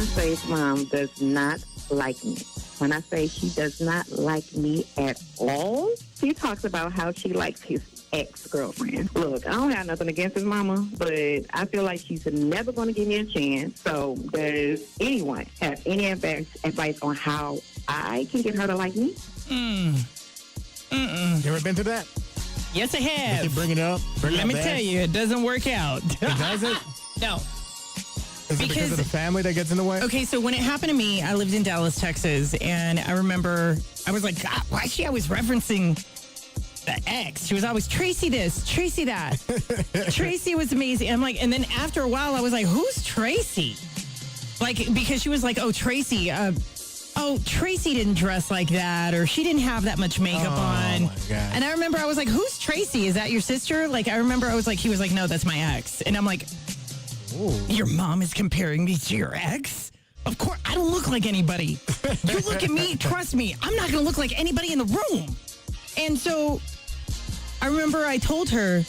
say mom does not like me, when I say she does not like me at all, he talks about how she likes his ex-girlfriend. Look, I don't have nothing against his mama, but I feel like she's never going to give me a chance. So does anyone have any advice on how I can get her to like me? You ever been through that? Yes, I have. You keep bringing it up. Let me tell you, it doesn't work out. It doesn't? No. Is it because of the family that gets in the way? Okay, so when it happened to me, I lived in Dallas, Texas, and I remember I was like, God, why is she always referencing the ex? She was always, Tracy this, Tracy that. Tracy was amazing. I'm like, and then after a while, I was like, who's Tracy? Like, because she was like, oh, Tracy, Tracy didn't dress like that, or she didn't have that much makeup on. My God. And I remember I was like, who's Tracy? Is that your sister? Like, I remember I was like, he was like, no, that's my ex. And I'm like, Ooh. Your mom is comparing me to your ex? Of course, I don't look like anybody. You look at me, trust me, I'm not going to look like anybody in the room. And so I remember I told her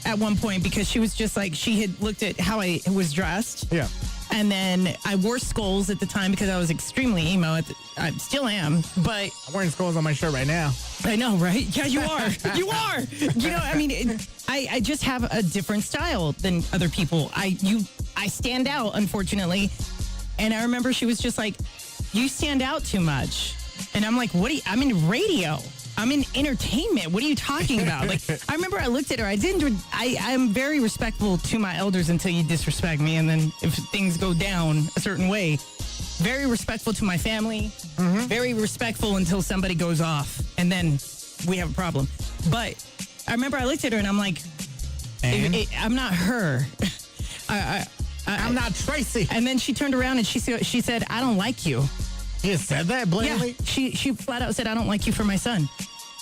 at one point, because she was just like, she had looked at how I was dressed. Yeah. And then I wore skulls at the time because I was extremely emo. I still am, but... I'm wearing skulls on my shirt right now. I know, right? Yeah, you are. You are. You know, I mean, I just have a different style than other people. I stand out, unfortunately. And I remember she was just like, you stand out too much. And I'm like, I'm in radio. I'm in entertainment. What are you talking about? Like, I remember I looked at her. I'm very respectful to my elders until you disrespect me. And then if things go down a certain way, very respectful to my family. Very respectful until somebody goes off. And then we have a problem. But I remember I looked at her and I'm like, I'm not her. I'm not Tracy. And then she turned around and she said, I don't like you. You said that blatantly? Yeah, she flat out said, I don't like you for my son.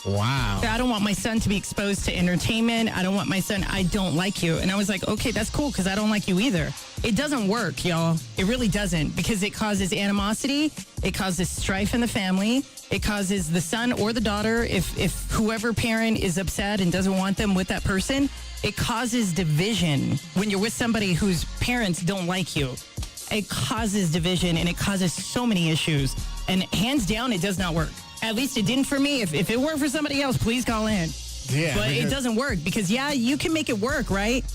Wow. I don't want my son to be exposed to entertainment. I don't want my son, I don't like you. And I was like, okay, that's cool, because I don't like you either. It doesn't work, y'all. It really doesn't, because it causes animosity. It causes strife in the family. It causes the son or the daughter, if whoever parent is upset and doesn't want them with that person, it causes division when you're with somebody whose parents don't like you. It causes division, and it causes so many issues. And hands down, it does not work. At least it didn't for me. If it worked for somebody else, please call in. Yeah. But it doesn't work because, yeah, you can make it work, right?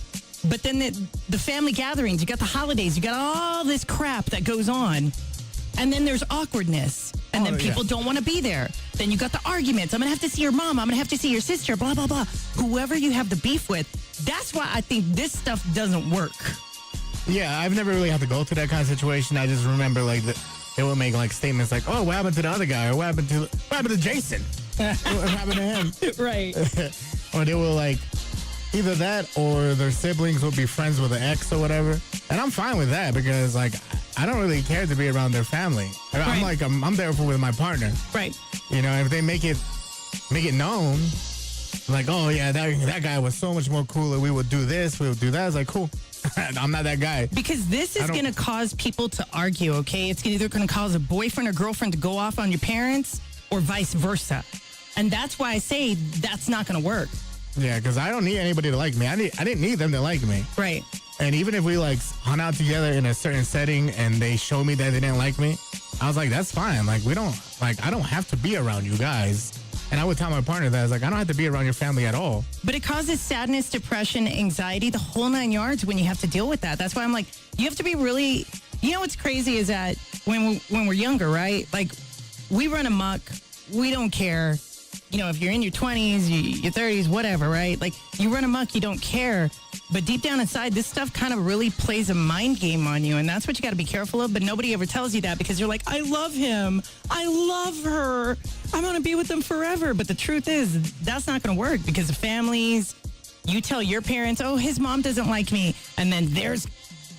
But then the family gatherings, you got the holidays, you got all this crap that goes on. And then there's awkwardness. And then people don't want to be there. Then you got the arguments. I'm going to have to see your mom. I'm going to have to see your sister, blah, blah, blah. Whoever you have the beef with. That's why I think this stuff doesn't work. Yeah, I've never really had to go through that kind of situation. I just remember like they would make like statements like, "Oh, what happened to the other guy?" Or "What happened to Jason?" What happened to him? Right. Or they will like either that or their siblings will be friends with an ex or whatever. And I'm fine with that because like I don't really care to be around their family. I'm like I'm there with my partner. Right. You know, if they make it known. Like, oh, yeah, that guy was so much more cooler. We would do this, we would do that. It's like, cool. I'm not that guy. Because this is going to cause people to argue, okay? It's either going to cause a boyfriend or girlfriend to go off on your parents or vice versa. And that's why I say that's not going to work. Yeah, because I don't need anybody to like me. I didn't need them to like me. Right. And even if we, like, hung out together in a certain setting and they showed me that they didn't like me, I was like, that's fine. Like, I don't have to be around you guys. And I would tell my partner that I was like, I don't have to be around your family at all. But it causes sadness, depression, anxiety, the whole 9 yards when you have to deal with that. That's why I'm like, you have to be really, you know what's crazy is that when we're younger, right? Like, we run amok. We don't care. You know, if you're in your 20s, your 30s, whatever, right? Like, you run amok, you don't care. But deep down inside, this stuff kind of really plays a mind game on you. And that's what you got to be careful of. But nobody ever tells you that because you're like, I love him. I love her. I'm going to be with them forever. But the truth is, that's not going to work because the families, you tell your parents, oh, his mom doesn't like me. And then there's,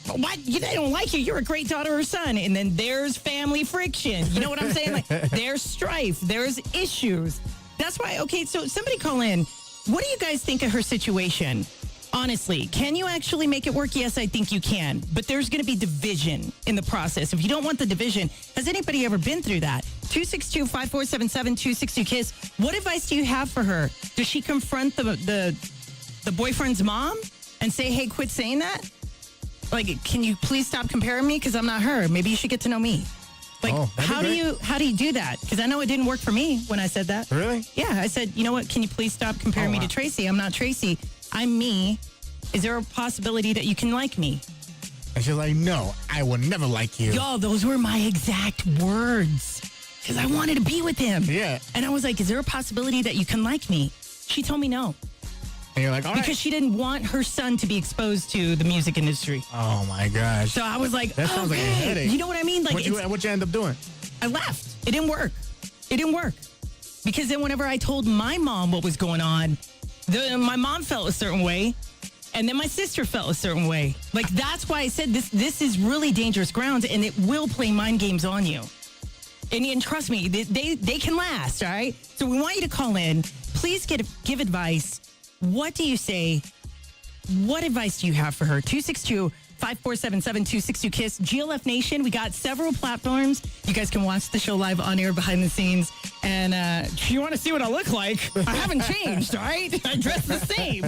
what? They don't like you. You're a great daughter or son. And then there's family friction. You know what I'm saying? Like, there's strife. There's issues. That's why, okay, so somebody call in. What do you guys think of her situation? Honestly, can you actually make it work? Yes, I think you can. But there's going to be division in the process. If you don't want the division, has anybody ever been through that? 262-5477-262-KISS. What advice do you have for her? Does she confront the boyfriend's mom and say, hey, quit saying that? Like, can you please stop comparing me? Because I'm not her. Maybe you should get to know me. Like, how do you do that? Because I know it didn't work for me when I said that. Really? Yeah, I said, you know what? Can you please stop comparing me to Tracy? I'm not Tracy. I'm me. Is there a possibility that you can like me? And she's like, no, I will never like you. Y'all, those were my exact words. Because I wanted to be with him. Yeah. And I was like, is there a possibility that you can like me? She told me no. And you're like, all right. Because she didn't want her son to be exposed to the music industry. Oh, my gosh. So I was like, that sounds like a headache. You know what I mean? Like, what'd you end up doing? I left. It didn't work. Because then whenever I told my mom what was going on, my mom felt a certain way. And then my sister felt a certain way. Like, that's why I said this is really dangerous ground, and it will play mind games on you. And trust me, they can last, all right? So we want you to call in. Please give advice. What do you say? What advice do you have for her? 262-5477-262-KISS. GLF Nation, we got several platforms. You guys can watch the show live on air behind the scenes. And if you want to see what I look like, I haven't changed, all right? I dress the same.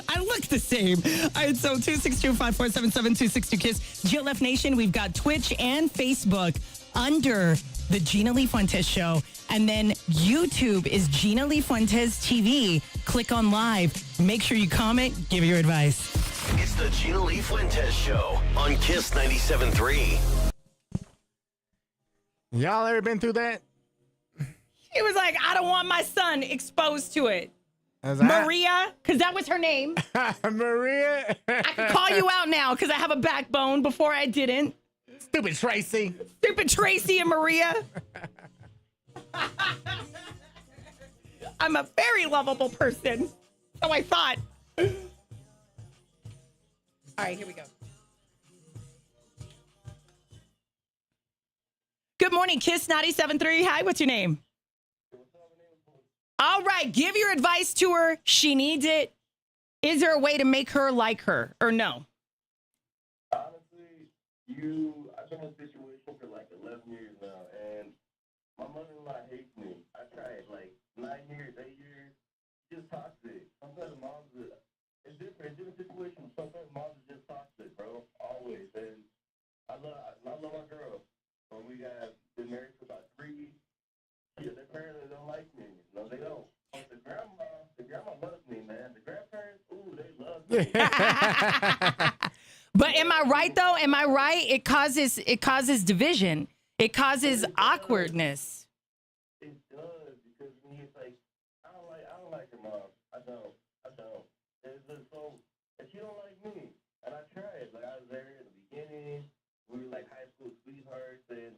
I look the same. All right, so 262-5477-262-KISS. GLF Nation, we've got Twitch and Facebook under the Gina Lee Fuentes Show. And then YouTube is Gina Lee Fuentes TV. Click on live. Make sure you comment. Give your advice. It's the Gina Lee Fuentes Show on KISS 97.3. Y'all ever been through that? He was like, I don't want my son exposed to it. That? Maria, because that was her name. Maria. I can call you out now because I have a backbone. Before I didn't. Stupid Tracy. Stupid Tracy and Maria. I'm a very lovable person. So I thought. All right, here we go. Good morning, KISS 97.3. Hi, what's your name? All right, give your advice to her. She needs it. Is there a way to make her like her or no? Honestly, I've been in a situation for like 11 years now, and my mother-in-law hates me. I tried like 9 years, 8 years, just toxic. Sometimes moms, it's different situations. Sometimes moms are just toxic, bro, always. And I love my girl. When we got been married for about 3 weeks, their parents don't like me. No, they don't. But the grandma loves me, man. The grandparents, ooh, they love me. But am I right though? Am I right? It causes division. It causes awkwardness. It does, because to me it's like I don't like her mom. I don't. It's just so, and she don't like me. And I tried. Like I was there at the beginning. We were like high school sweethearts, and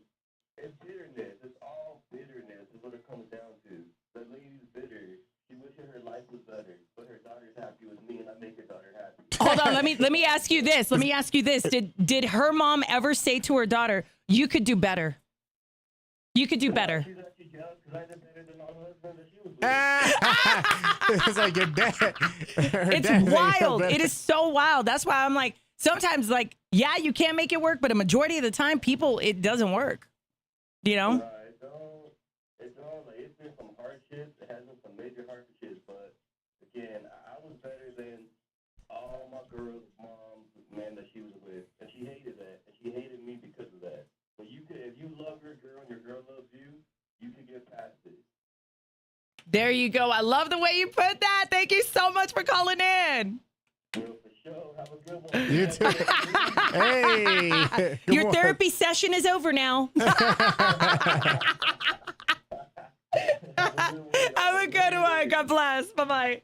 it's bitterness. It's all bitterness is what it comes down to. The lady's bitter. She wishes her life was better, but her daughter's happy with me, and I make her daughter happy. Hold on, let me ask you this. Did her mom ever say to her daughter, "You could do better. You could do better"? She's actually jealous because I did better than all the husbands that she was with. It's like your dad. It's wild. It is so wild. That's why I'm like, sometimes like, yeah, you can't make it work, but a majority of the time, it doesn't work. You know? It don't. Like, it's been some hardships. It has been some major hardships, but again, I was better than all my girls' moms, men that she was with, and she hated that, and she hated me because of that. But if you love your girl and your girl loves you, you can get past it. There you go. I love the way you put that. Thank you so much for calling in. Well, for sure. Have a good one. You too. Hey. Your therapy session is over now. Have a good one. God bless. Bye-bye.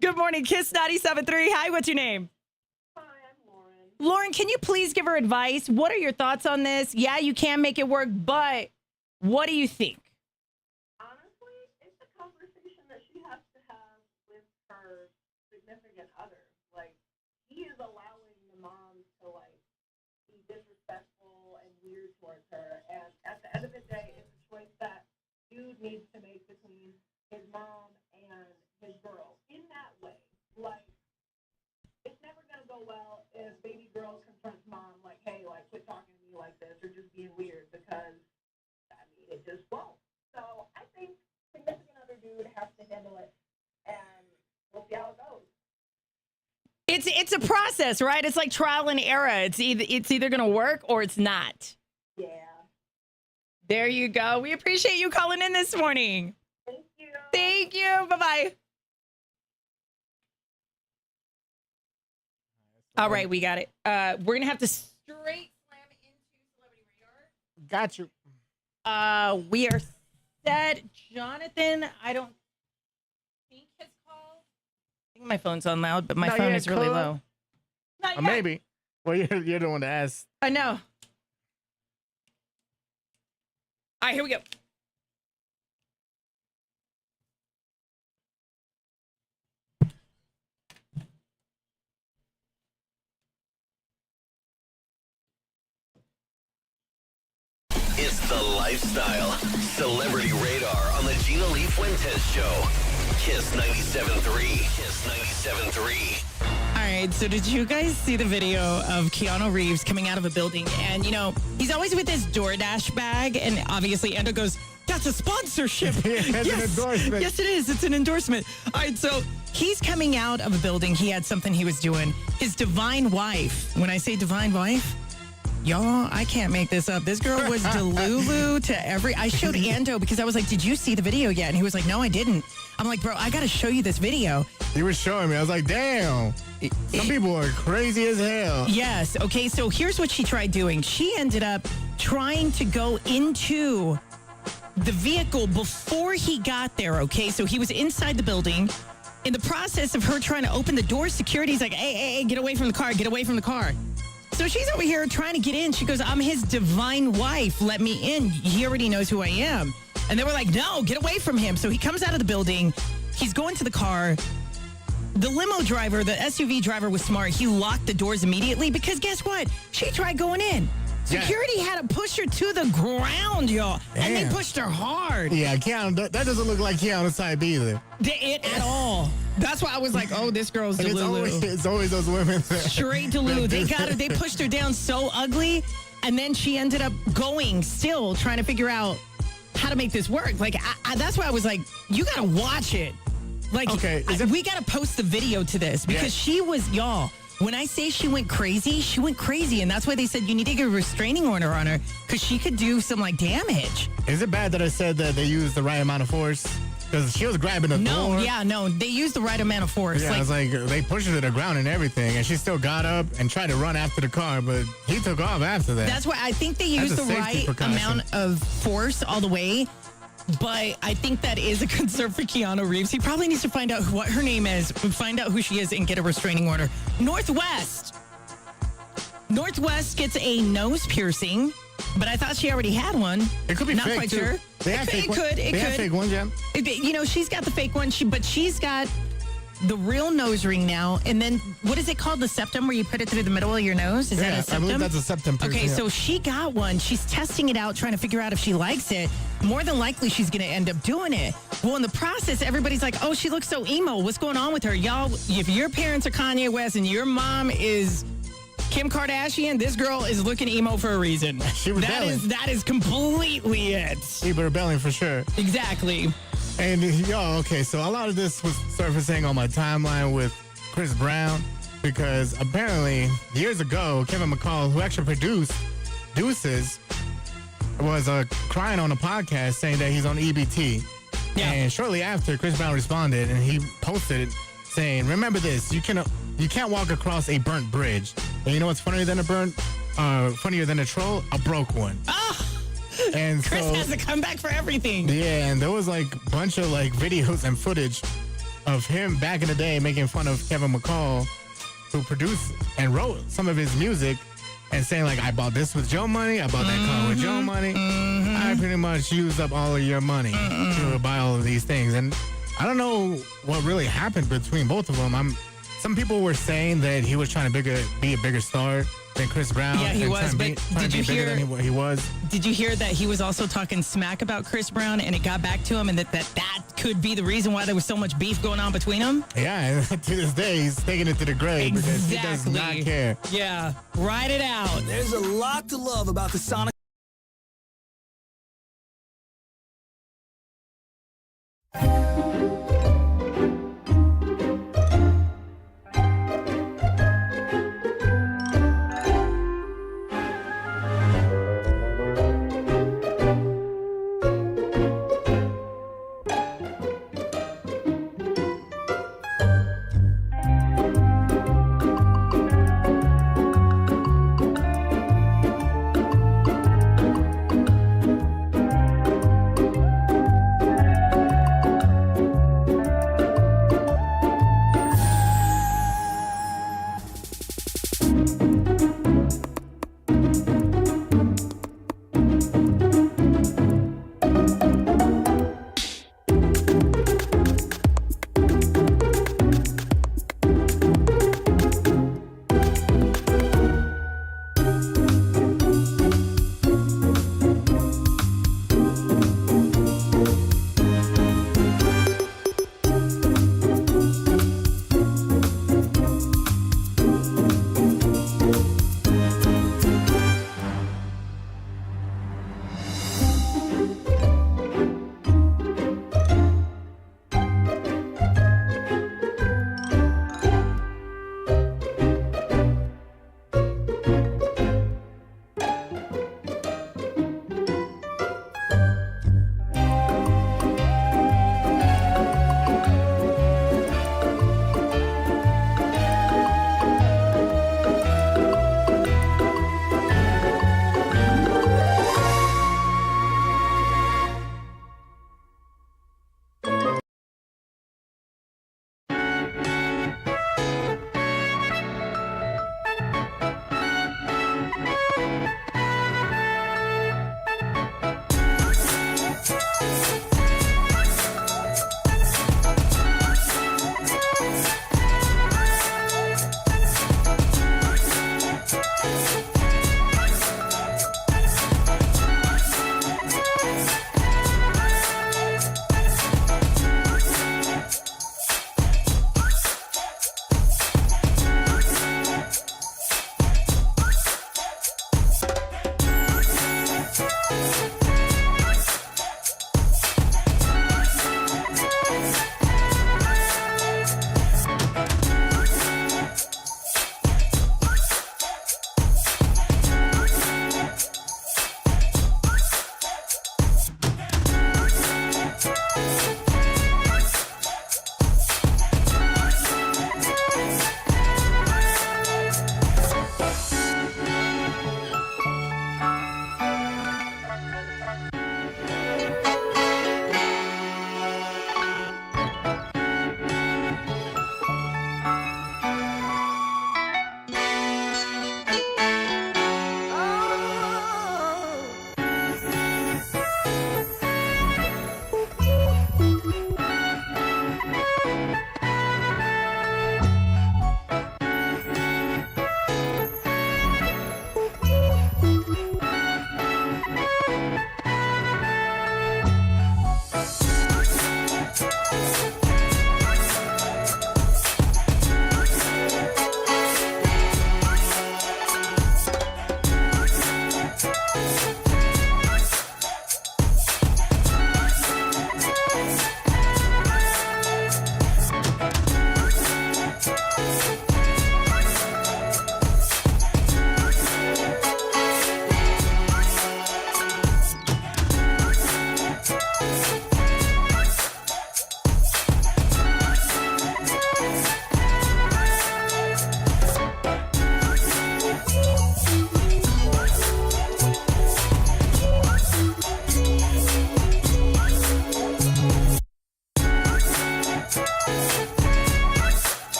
Good morning, KISS 97.3. Hi, what's your name? Hi, I'm Lauren. Lauren, can you please give her advice? What are your thoughts on this? Yeah, you can make it work, but what do you think? Honestly, it's a conversation that she has to have with her significant other. Like, he is allowing the mom to, like, be disrespectful and weird towards her. And at the end of the day, it's a choice that dude needs to make between his mom and his girl. In that way, like, it's never going to go well if baby girl confronts mom, like, hey, like, quit talking to me like this or just being weird, because, I mean, it just won't. So I think significant other dude has to handle it, and we'll see how it goes. It's it's a process, right? It's like trial and error. It's either going to work or it's not. Yeah. There you go. We appreciate you calling in this morning. Thank you. Thank you. Bye-bye. All right, we got it. We're going to have to straight slam into Celebrity Radar. Got you. We are set. Jonathan, I don't think has called. I think my phone's on loud, but my Not phone yet, is really Cole. low. Not yet. Maybe. Well, you're the one to ask. I know. All right, here we go. It's the Lifestyle Celebrity Radar on the Gina Lee Fuentes Show. Kiss 97.3. Kiss 97.3. All right, so did you guys see the video of Keanu Reeves coming out of a building? And, you know, he's always with his DoorDash bag, and obviously Endo goes, that's a sponsorship. It's an endorsement. Yes, it is. It's an endorsement. All right, so he's coming out of a building. He had something he was doing. His divine wife, when I say divine wife, y'all, I can't make this up. This girl was Delulu to every... I showed Ando because I was like, did you see the video yet? And he was like, no, I didn't. I'm like, bro, I got to show you this video. You were showing me. I was like, damn. Some people are crazy as hell. Yes. Okay, so here's what she tried doing. She ended up trying to go into the vehicle before he got there, okay? So he was inside the building. In the process of her trying to open the door, security's like, hey, get away from the car, get away from the car. So she's over here trying to get in. She goes, I'm his divine wife. Let me in. He already knows who I am. And they were like, no, get away from him. So he comes out of the building. He's going to the car. The limo driver, the SUV driver was smart. He locked the doors immediately because guess what? She tried going in. Security had to push her to the ground, y'all. And they Damn. pushed her hard. Yeah, Keanu, that doesn't look like Keanu type either. At all. That's why I was like, oh, this girl's Like, Delulu. it's always those women. Straight Delulu. They got her. They pushed her down so ugly. And then she ended up going still trying to figure out how to make this work. Like, that's why I was like, you got to watch it. Like, Okay, we got to post the video to this because she was, y'all, when I say she went crazy, she went crazy. And that's why they said you need to get a restraining order on her because she could do some, like, damage. Is it bad that I said that they used the right amount of force? Because she was grabbing the door. No. They used the right amount of force. Yeah, it's like they pushed her to the ground and everything, and she still got up and tried to run after the car, but he took off after that. That's why I think they used the a safety right precaution. amount of force all the way. But I think that is a concern for Keanu Reeves. He probably needs to find out what her name is, find out who she is, and get a restraining order. Northwest gets a nose piercing, but I thought she already had one. It could be Not fake, quite too. sure. They have fake ones. It They have fake ones, yeah. You know, she's got the fake one, but she's got the real nose ring now. And then, what is it called? The septum, where you put it through the middle of your nose? Is that a I septum? believe that's a septum piercing. Okay, yeah. so she got one. She's testing it out, trying to figure out if she likes it. More than likely, she's going to end up doing it. Well, in the process, everybody's like, oh, she looks so emo. What's going on with her? Y'all, if your parents are Kanye West and your mom is Kim Kardashian, this girl is looking emo for a reason. She rebelling. That is completely it. She rebelling for sure. Exactly. And okay, so a lot of this was surfacing on my timeline with Chris Brown because apparently years ago, Kevin McCall, who actually produced Deuces, was crying on a podcast saying that he's on EBT. Yeah. And shortly after, Chris Brown responded and he posted it saying, remember this, you can't walk across a burnt bridge. And you know what's funnier than funnier than a troll? A broke one. Oh, And Chris so, has a comeback for everything. yeah, and there was like a bunch of like videos and footage of him back in the day making fun of Kevin McCall, who produced and wrote some of his music, and saying like, I bought this with your money, I bought that car with your money. I pretty much used up all of your money to buy all of these things. And I don't know what really happened between both of them. Some people were saying that he was trying to be a bigger star than Chris Brown. Yeah, he and was, trying but to be did you bigger hear- than he was? Did you hear that he was also talking smack about Chris Brown and it got back to him and that could be the reason why there was so much beef going on between them? Yeah, and to this day, he's taking it to the grave because he does not care. Yeah, ride it out. There's a lot to love about the Sonic.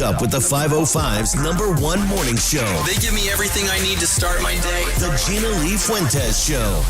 up with the 505's #1 morning show. They give me everything I need to start my day. The Gina Lee Fuentes Show.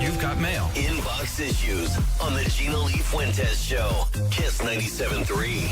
You've got mail. Inbox issues on the Gina Lee Fuentes Show. Kiss 97.3.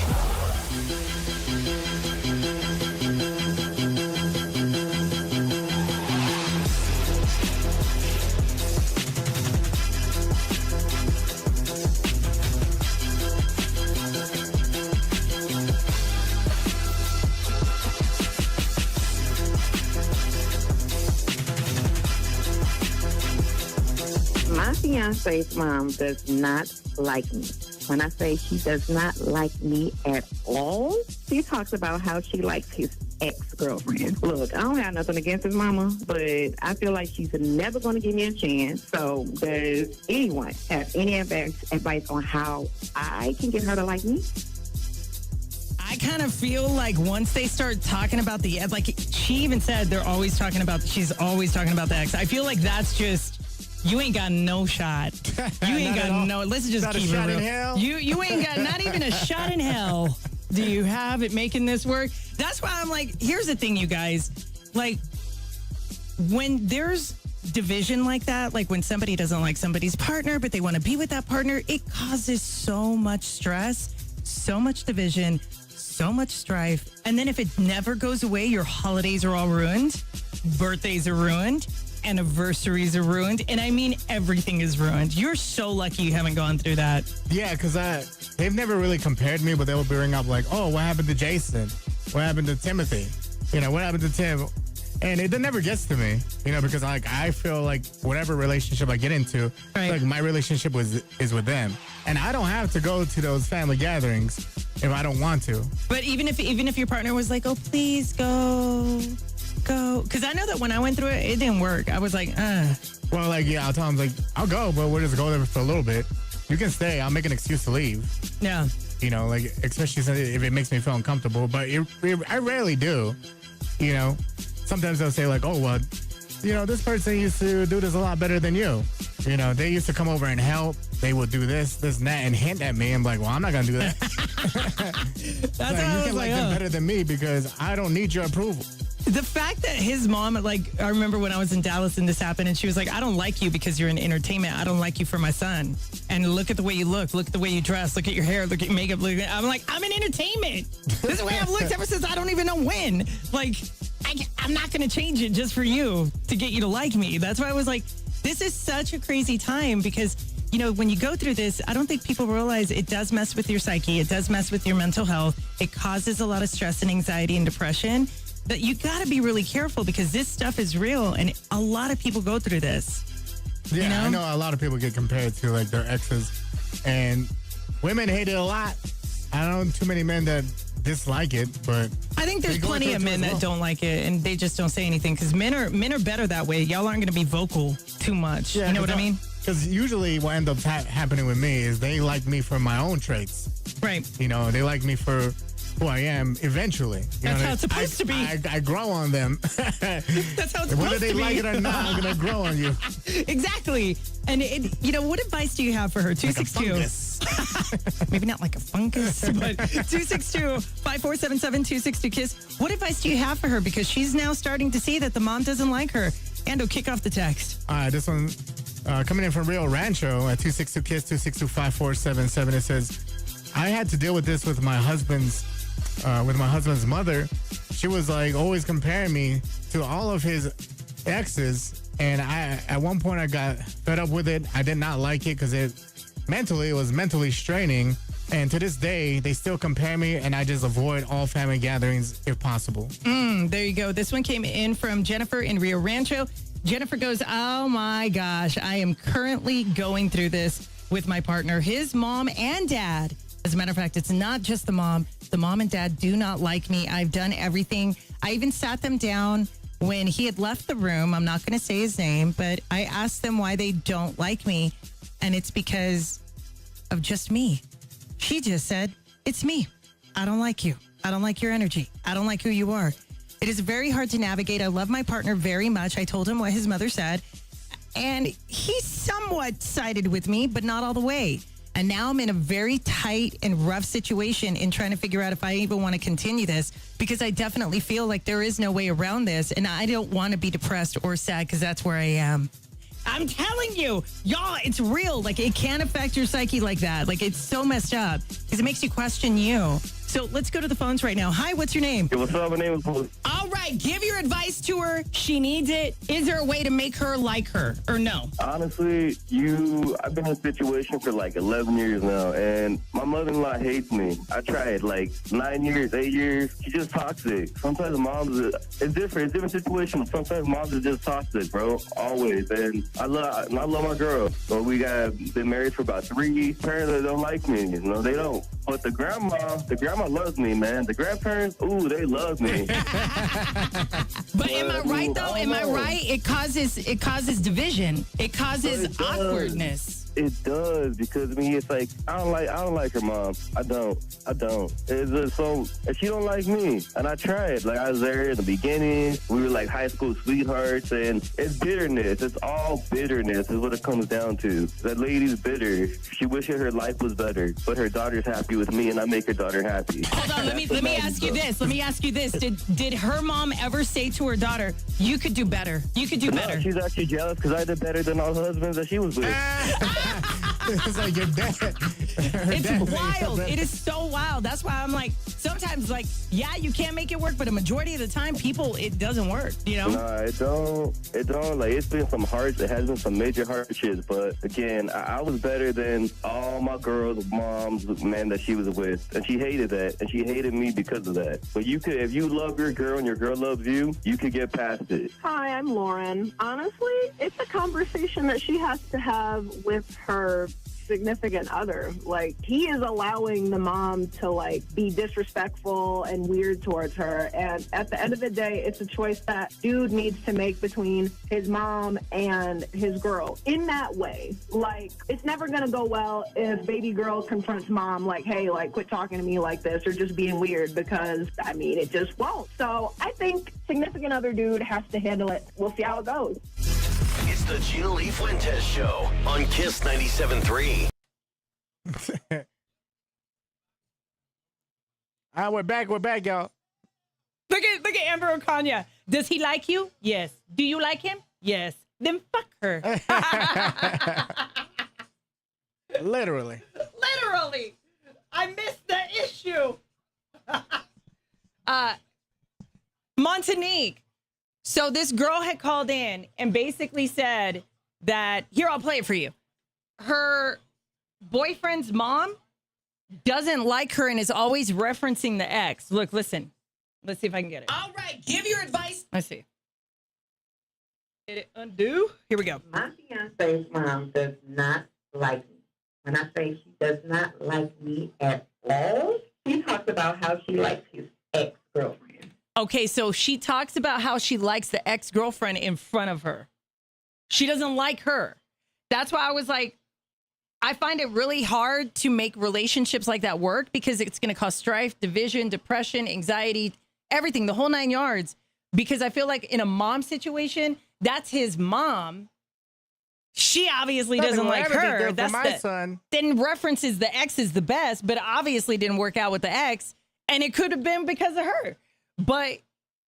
My fiance's mom does not like me. When I say she does not like me at all, she talks about how she likes his ex-girlfriend. Look, I don't have nothing against his mama, but I feel like she's never going to give me a chance. So does anyone have any advice on how I can get her to like me? I kind of feel like once they start talking about the ex, like she even said she's always talking about the ex. I feel like that's just, you ain't got no shot. You ain't got no, let's just keep it real. You ain't got not even a shot in hell. Do you have it making this work? That's why I'm like, here's the thing, you guys. Like, when there's division like that, like when somebody doesn't like somebody's partner, but they want to be with that partner, it causes so much stress, so much division, so much strife. And then if it never goes away, your holidays are all ruined, birthdays are ruined, anniversaries are ruined, and I mean everything is ruined. You're so lucky you haven't gone through that. Yeah, because they've never really compared me, but they will bring up like, oh, what happened to Jason? What happened to Timothy? You know, what happened to Tim? And it never gets to me, you know, because like I feel like whatever relationship I get into, right, like my relationship is with them, and I don't have to go to those family gatherings if I don't want to. But even if your partner was like, oh, please go, because I know that when I went through it, it didn't work. I was like, Well, like, yeah, I'll tell them, like, I'll go, but we'll just go there for a little bit. You can stay. I'll make an excuse to leave. Yeah. You know, like, especially if it makes me feel uncomfortable. But I rarely do. You know, sometimes they'll say, like, oh, well, you know, this person used to do this a lot better than you. You know, they used to come over and help. They would do this, and that, and hint at me. I'm like, well, I'm not going to do that. That's like, how you I can was like like, them better than me because I don't need your approval. The fact that his mom, like, I remember when I was in Dallas and this happened, and she was like, I don't like you because you're in entertainment. I don't like you for my son. And look at the way you look at the way you dress, look at your hair, look at your makeup. I'm like, I'm in entertainment. This is the way I've looked ever since I don't even know when. Like, I'm not going to change it just for you to get you to like me. That's why I was like, this is such a crazy time because, you know, when you go through this, I don't think people realize it does mess with your psyche. It does mess with your mental health. It causes a lot of stress and anxiety and depression. That you got to be really careful because this stuff is real and a lot of people go through this. Yeah, you know? I know a lot of people get compared to like their exes, and women hate it a lot. I don't know too many men that dislike it, but I think there's they go plenty through of it men as well. that don't like it and they just don't say anything because men are better that way. Y'all aren't going to be vocal too much. Yeah, you know what I mean? Because usually what ends up happening with me is they like me for my own traits. Right. You know, they like me for who I am eventually. That's how it's supposed to be. I grow on them. That's how it's supposed to be. Whether they like it or not, I'm going to grow on you. Exactly. And, you know, what advice do you have for her? 262. Maybe not like a fungus, but 262-5477-262-KISS. What advice do you have for her? Because she's now starting to see that the mom doesn't like her. Ando, kick off the text. All right, this one coming in from Rio Rancho at 262-KISS, 262-5477. It says, I had to deal with this with my husband's mother. She was like always comparing me to all of his exes, and at one point I got fed up with it. I did not like it because it was mentally straining, and to this day they still compare me, and I just avoid all family gatherings if possible. There you go. This one came in from Jennifer in Rio Rancho. Jennifer goes, oh my gosh, I am currently going through this with my partner, his mom and dad. As a matter of fact, it's not just the mom. The mom and dad do not like me. I've done everything. I even sat them down when he had left the room. I'm not going to say his name, but I asked them why they don't like me. And it's because of just me. She just said, it's me. I don't like you. I don't like your energy. I don't like who you are. It is very hard to navigate. I love my partner very much. I told him what his mother said. And he somewhat sided with me, but not all the way. And now I'm in a very tight and rough situation in trying to figure out if I even want to continue this because I definitely feel like there is no way around this. And I don't want to be depressed or sad because that's where I am. I'm telling you, y'all, it's real. Like, it can affect your psyche like that. Like, it's so messed up because it makes you question you. So let's go to the phones right now. Hi, what's your name? Hey, what's up? My name is Paul. All right, give your advice to her. She needs it. Is there a way to make her like her or no? Honestly, I've been in a situation for like 11 years now, and my mother-in-law hates me. I tried like 9 years, 8 years. She's just toxic. Sometimes moms, it's different. It's different situations. Sometimes moms are just toxic, bro. Always. And I love my girl. But we been married for about 3 years. Parents that don't like me, they don't. But the grandma loves me, man. The grandparents, ooh, they love me. But am I right though? Am I right? It causes division. It causes awkwardness. It does, because it's like I don't like her mom. I don't. It's just so, and she don't like me. And I tried. Like, I was there in the beginning. We were like high school sweethearts, and it's bitterness. It's all bitterness is what it comes down to. That lady's bitter. She wishes her life was better, but her daughter's happy with me, and I make her daughter happy. Hold on, let me ask you this. Let me ask you this. Did her mom ever say to her daughter, "You could do better. You could do better"? No, she's actually jealous because I did better than all the husbands that she was with. It's like your dad. It's wild. It is so wild. That's why I'm like, sometimes, like, yeah, you can't make it work, but a majority of the time, it doesn't work, Nah, it don't. Like, it has been some major hardships, but again, I was better than all my girls' moms, man, that she was with, and she hated that, and she hated me because of that. But if you love your girl and your girl loves you, you could get past it. Hi, I'm Lauren. Honestly, it's a conversation that she has to have with her significant other. Like, he is allowing the mom to, like, be disrespectful and weird towards her. And at the end of the day, it's a choice that dude needs to make between his mom and his girl. In that way, like, it's never going to go well if baby girl confronts mom like, hey, like, quit talking to me like this, or just being weird, because, it just won't. So I think significant other dude has to handle it. We'll see how it goes. It's the GLF Fuentes Show on Kiss 97.3. We're back, y'all. Look at Amber Okonya. Does he like you? Yes. Do you like him? Yes. Then fuck her. Literally. I missed the issue. Montanique. So this girl had called in and basically said that, here, I'll play it for you. Her boyfriend's mom doesn't like her and is always referencing the ex. Look, listen. Let's see if I can get it. All right, give your advice. Let's see. Did it undo? Here we go. My fiance's mom does not like me. When I say she does not like me at all, she talks about how she likes his ex-girlfriend. Okay, so she talks about how she likes the ex-girlfriend in front of her. She doesn't like her. That's why I was like, I find it really hard to make relationships like that work, because it's going to cause strife, division, depression, anxiety, everything, the whole 9 yards. Because I feel like in a mom situation, that's his mom. She obviously doesn't like her. That's my son. Then references the ex is the best, but obviously didn't work out with the ex. And it could have been because of her. But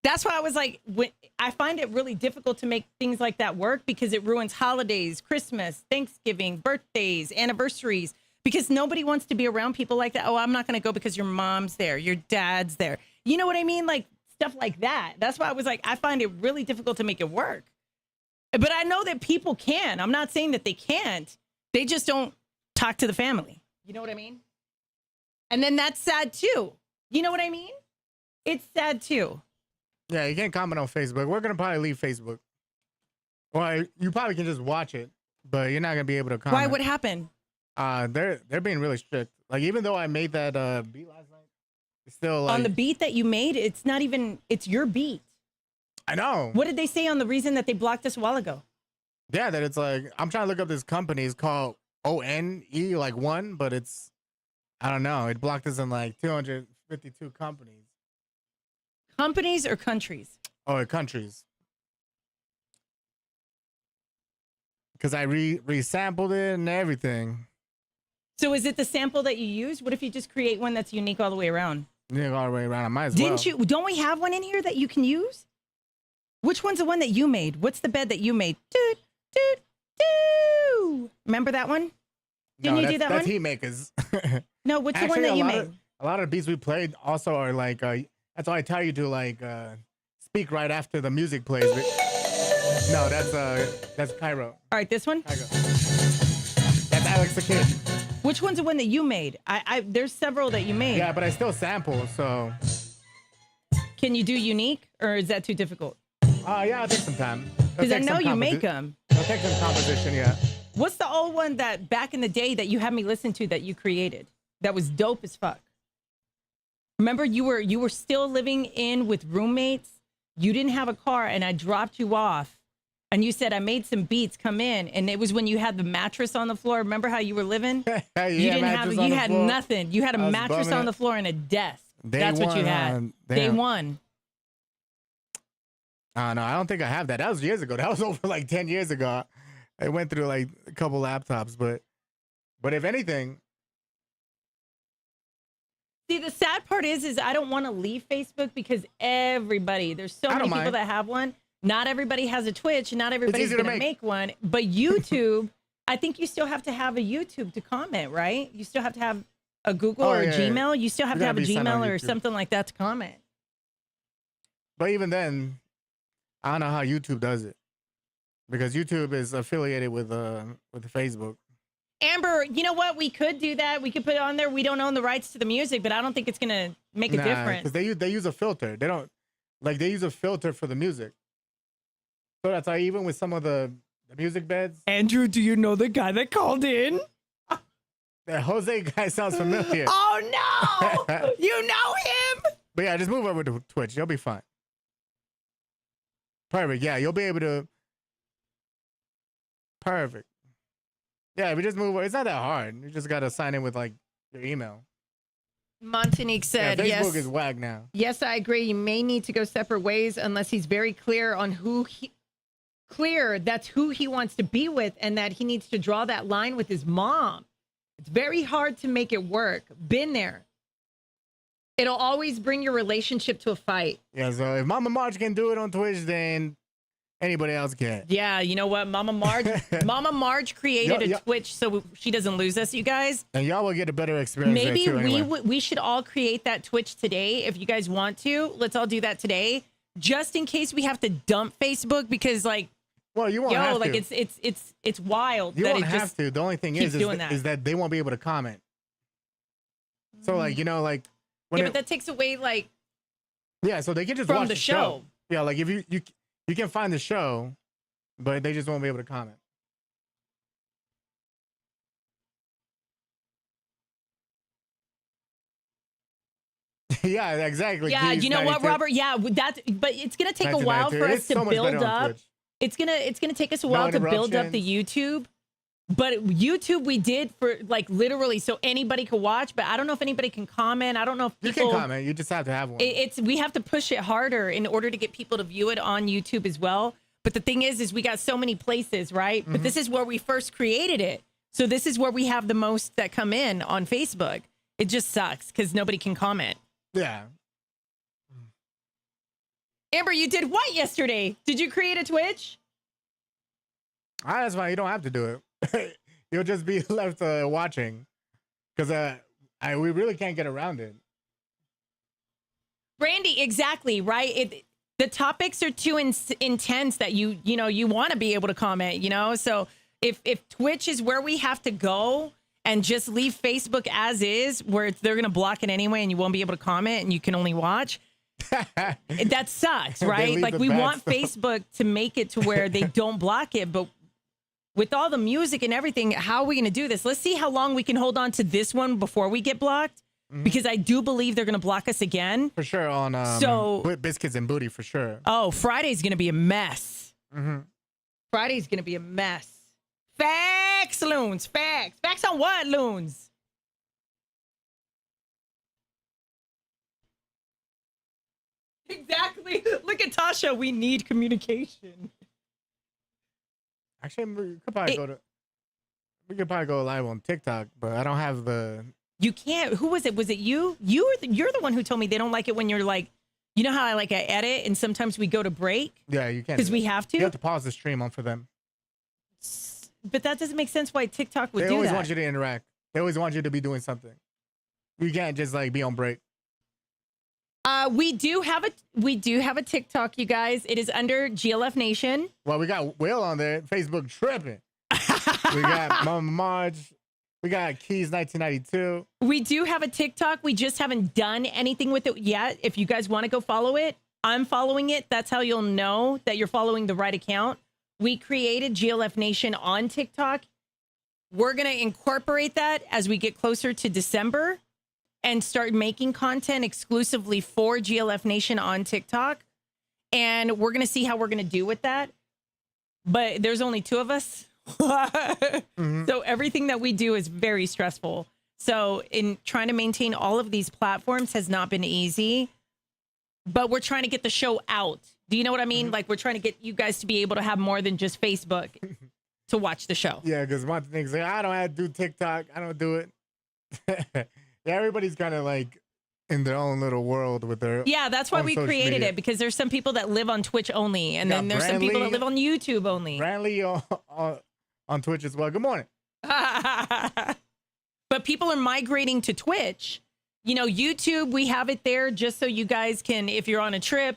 that's why I was like, I find it really difficult to make things like that work, because it ruins holidays, Christmas, Thanksgiving, birthdays, anniversaries, because nobody wants to be around people like that. Oh, I'm not going to go because your mom's there, your dad's there. You know what I mean? Like, stuff like that. That's why I was like, I find it really difficult to make it work. But I know that people can. I'm not saying that they can't. They just don't talk to the family. You know what I mean? And then that's sad too. You know what I mean? It's sad too. Yeah, you can't comment on Facebook. We're going to probably leave Facebook. Well, you probably can just watch it, but you're not going to be able to comment. Why? What happened? They're being really strict. Like, even though I made that beat last night, it's still like... On the beat that you made, it's not even... It's your beat. I know. What did they say on the reason that they blocked us a while ago? Yeah, that it's like... I'm trying to look up this company. It's called ONE, like one, but it's... I don't know. It blocked us in like 252 companies. Companies or countries? Oh, countries. Because I resampled it and everything. So is it the sample that you use? What if you just create one that's unique all the way around? Yeah, all the way around. I might as Didn't you? Don't we have one in here that you can use? Which one's the one that you made? What's the bed that you made? Dude. Do. Remember that one? Didn't you do that that's one? Heat Makers. No, what's the one that you made? A lot of the beats we played also are like, that's why I tell you to like speak right after the music plays. No, that's Cairo. All right, this one? Cairo. That's Alex the Kid. Which one's the one that you made? There's several that you made. Yeah, but I still sample, so. Can you do unique, or is that too difficult? Yeah, I'll take some time. Because I know you make them. I'll take some composition, yeah. What's the old one that back in the day that you had me listen to that you created? That was dope as fuck. Remember, you were still living in with roommates. You didn't have a car, and I dropped you off. And you said, I made some beats, come in. And it was when you had the mattress on the floor. Remember how you were living? Yeah, you had nothing. You had a mattress on the floor and a desk. That's what you had. Day one. No, I don't think I have that. That was years ago. That was over like 10 years ago. I went through like a couple laptops, but if anything. See, the sad part is I don't want to leave Facebook because there's so many people that have one. Not everybody has a Twitch. Not everybody's going to make one. But YouTube, I think you still have to have a YouTube to comment, right? You still have to have a Google or a Gmail. You still have to have a Gmail or something like that to comment. But even then, I don't know how YouTube does it. Because YouTube is affiliated with Facebook. Amber, you know what? We could do that. We could put it on there. We don't own the rights to the music, but I don't think it's going to make a difference. Because they use a filter. They use a filter for the music. So that's why even with some of the music beds. Andrew, do you know the guy that called in? The Jose guy sounds familiar. Oh, no! You know him? But yeah, just move over to Twitch. You'll be fine. Perfect. Yeah, you'll be able to. Perfect. Yeah, we just move over. It's not that hard. You just got to sign in with like your email. Montanique said, yeah, Facebook is whack now. Yes, I agree. You may need to go separate ways unless he's very clear on that's who he wants to be with and that he needs to draw that line with his mom. It's very hard to make it work. Been there. It'll always bring your relationship to a fight. Yeah, so if Mama Marge can do it on Twitch, then anybody else can. Yeah, you know what? Mama Marge created a Twitch so she doesn't lose us, you guys. And y'all will get a better experience. Maybe there too, anyway. we should all create that Twitch today if you guys want to. Let's all do that today. Just in case we have to dump Facebook because well, you won't have to. It's wild. You won't have to. The only thing is that they won't be able to comment. So but that takes away so they can just from watch the show. Yeah, like if you can find the show, but they just won't be able to comment. Yeah, exactly. Yeah, you know what, Robert? Yeah, but it's gonna take a while for us to build up. It's gonna take us a while to build up the YouTube. But YouTube we did for literally so anybody could watch, but I don't know if anybody can comment. I don't know if people You can comment, you just have to have one. We have to push it harder in order to get people to view it on YouTube as well. But the thing is we got so many places, right? Mm-hmm. But this is where we first created it. So this is where we have the most that come in on Facebook. It just sucks because nobody can comment. Yeah. Amber, you did what yesterday? Did you create a Twitch? That's fine. You don't have to do it. You'll just be left watching because we really can't get around it. Brandy, exactly, right? The topics are too intense that you want to be able to comment, So if Twitch is where we have to go and just leave Facebook as is, where they're going to block it anyway and you won't be able to comment and you can only watch, that sucks, right? We want Facebook to make it to where they don't block it, but with all the music and everything, how are we going to do this? Let's see how long we can hold on to this one before we get blocked. Mm-hmm. Because I do believe they're going to block us again. For sure on Biscuits and Booty, for sure. Oh, Friday's going to be a mess. Mm-hmm. Friday's going to be a mess. Facts, Loons. Facts. Facts on what, Loons? Exactly. Look at Tasha. We need communication. Actually, we could probably go live on TikTok, but I don't have the... You can't. Who was it? Was it you? You're the one who told me they don't like it when you're you know how I edit and sometimes we go to break? Yeah, you can't. Because we have to? You have to pause the stream on for them. but that doesn't make sense why TikTok would They do always that. want you to interact. They always want you to be doing something. You can't just like be on break. We do have a TikTok, you guys. It is under GLF Nation. Well, we got Will on there. Facebook tripping. We got Mama Marge. We got Keys 1992. We do have a TikTok. We just haven't done anything with it yet. If you guys want to go follow it, I'm following it. That's how you'll know that you're following the right account. We created GLF Nation on TikTok. We're going to incorporate that as we get closer to December and start making content exclusively for GLF Nation on TikTok. And we're going to see how we're going to do with that. But there's only 2 of us. So everything that we do is very stressful. So in trying to maintain all of these platforms has not been easy. But we're trying to get the show out. Do you know what I mean? Like, we're trying to get you guys to be able to have more than just Facebook to watch the show. Yeah, because one thing is, I don't have to do TikTok. I don't do it. Yeah, everybody's kind of like in their own little world with their Yeah, that's why own we social created media. it, because there's some people that live on Twitch only, and then there's some people that live on YouTube only. Brantley on Twitch as well. Good morning. But people are migrating to Twitch. You know, YouTube, we have it there just so you guys can, if you're on a trip,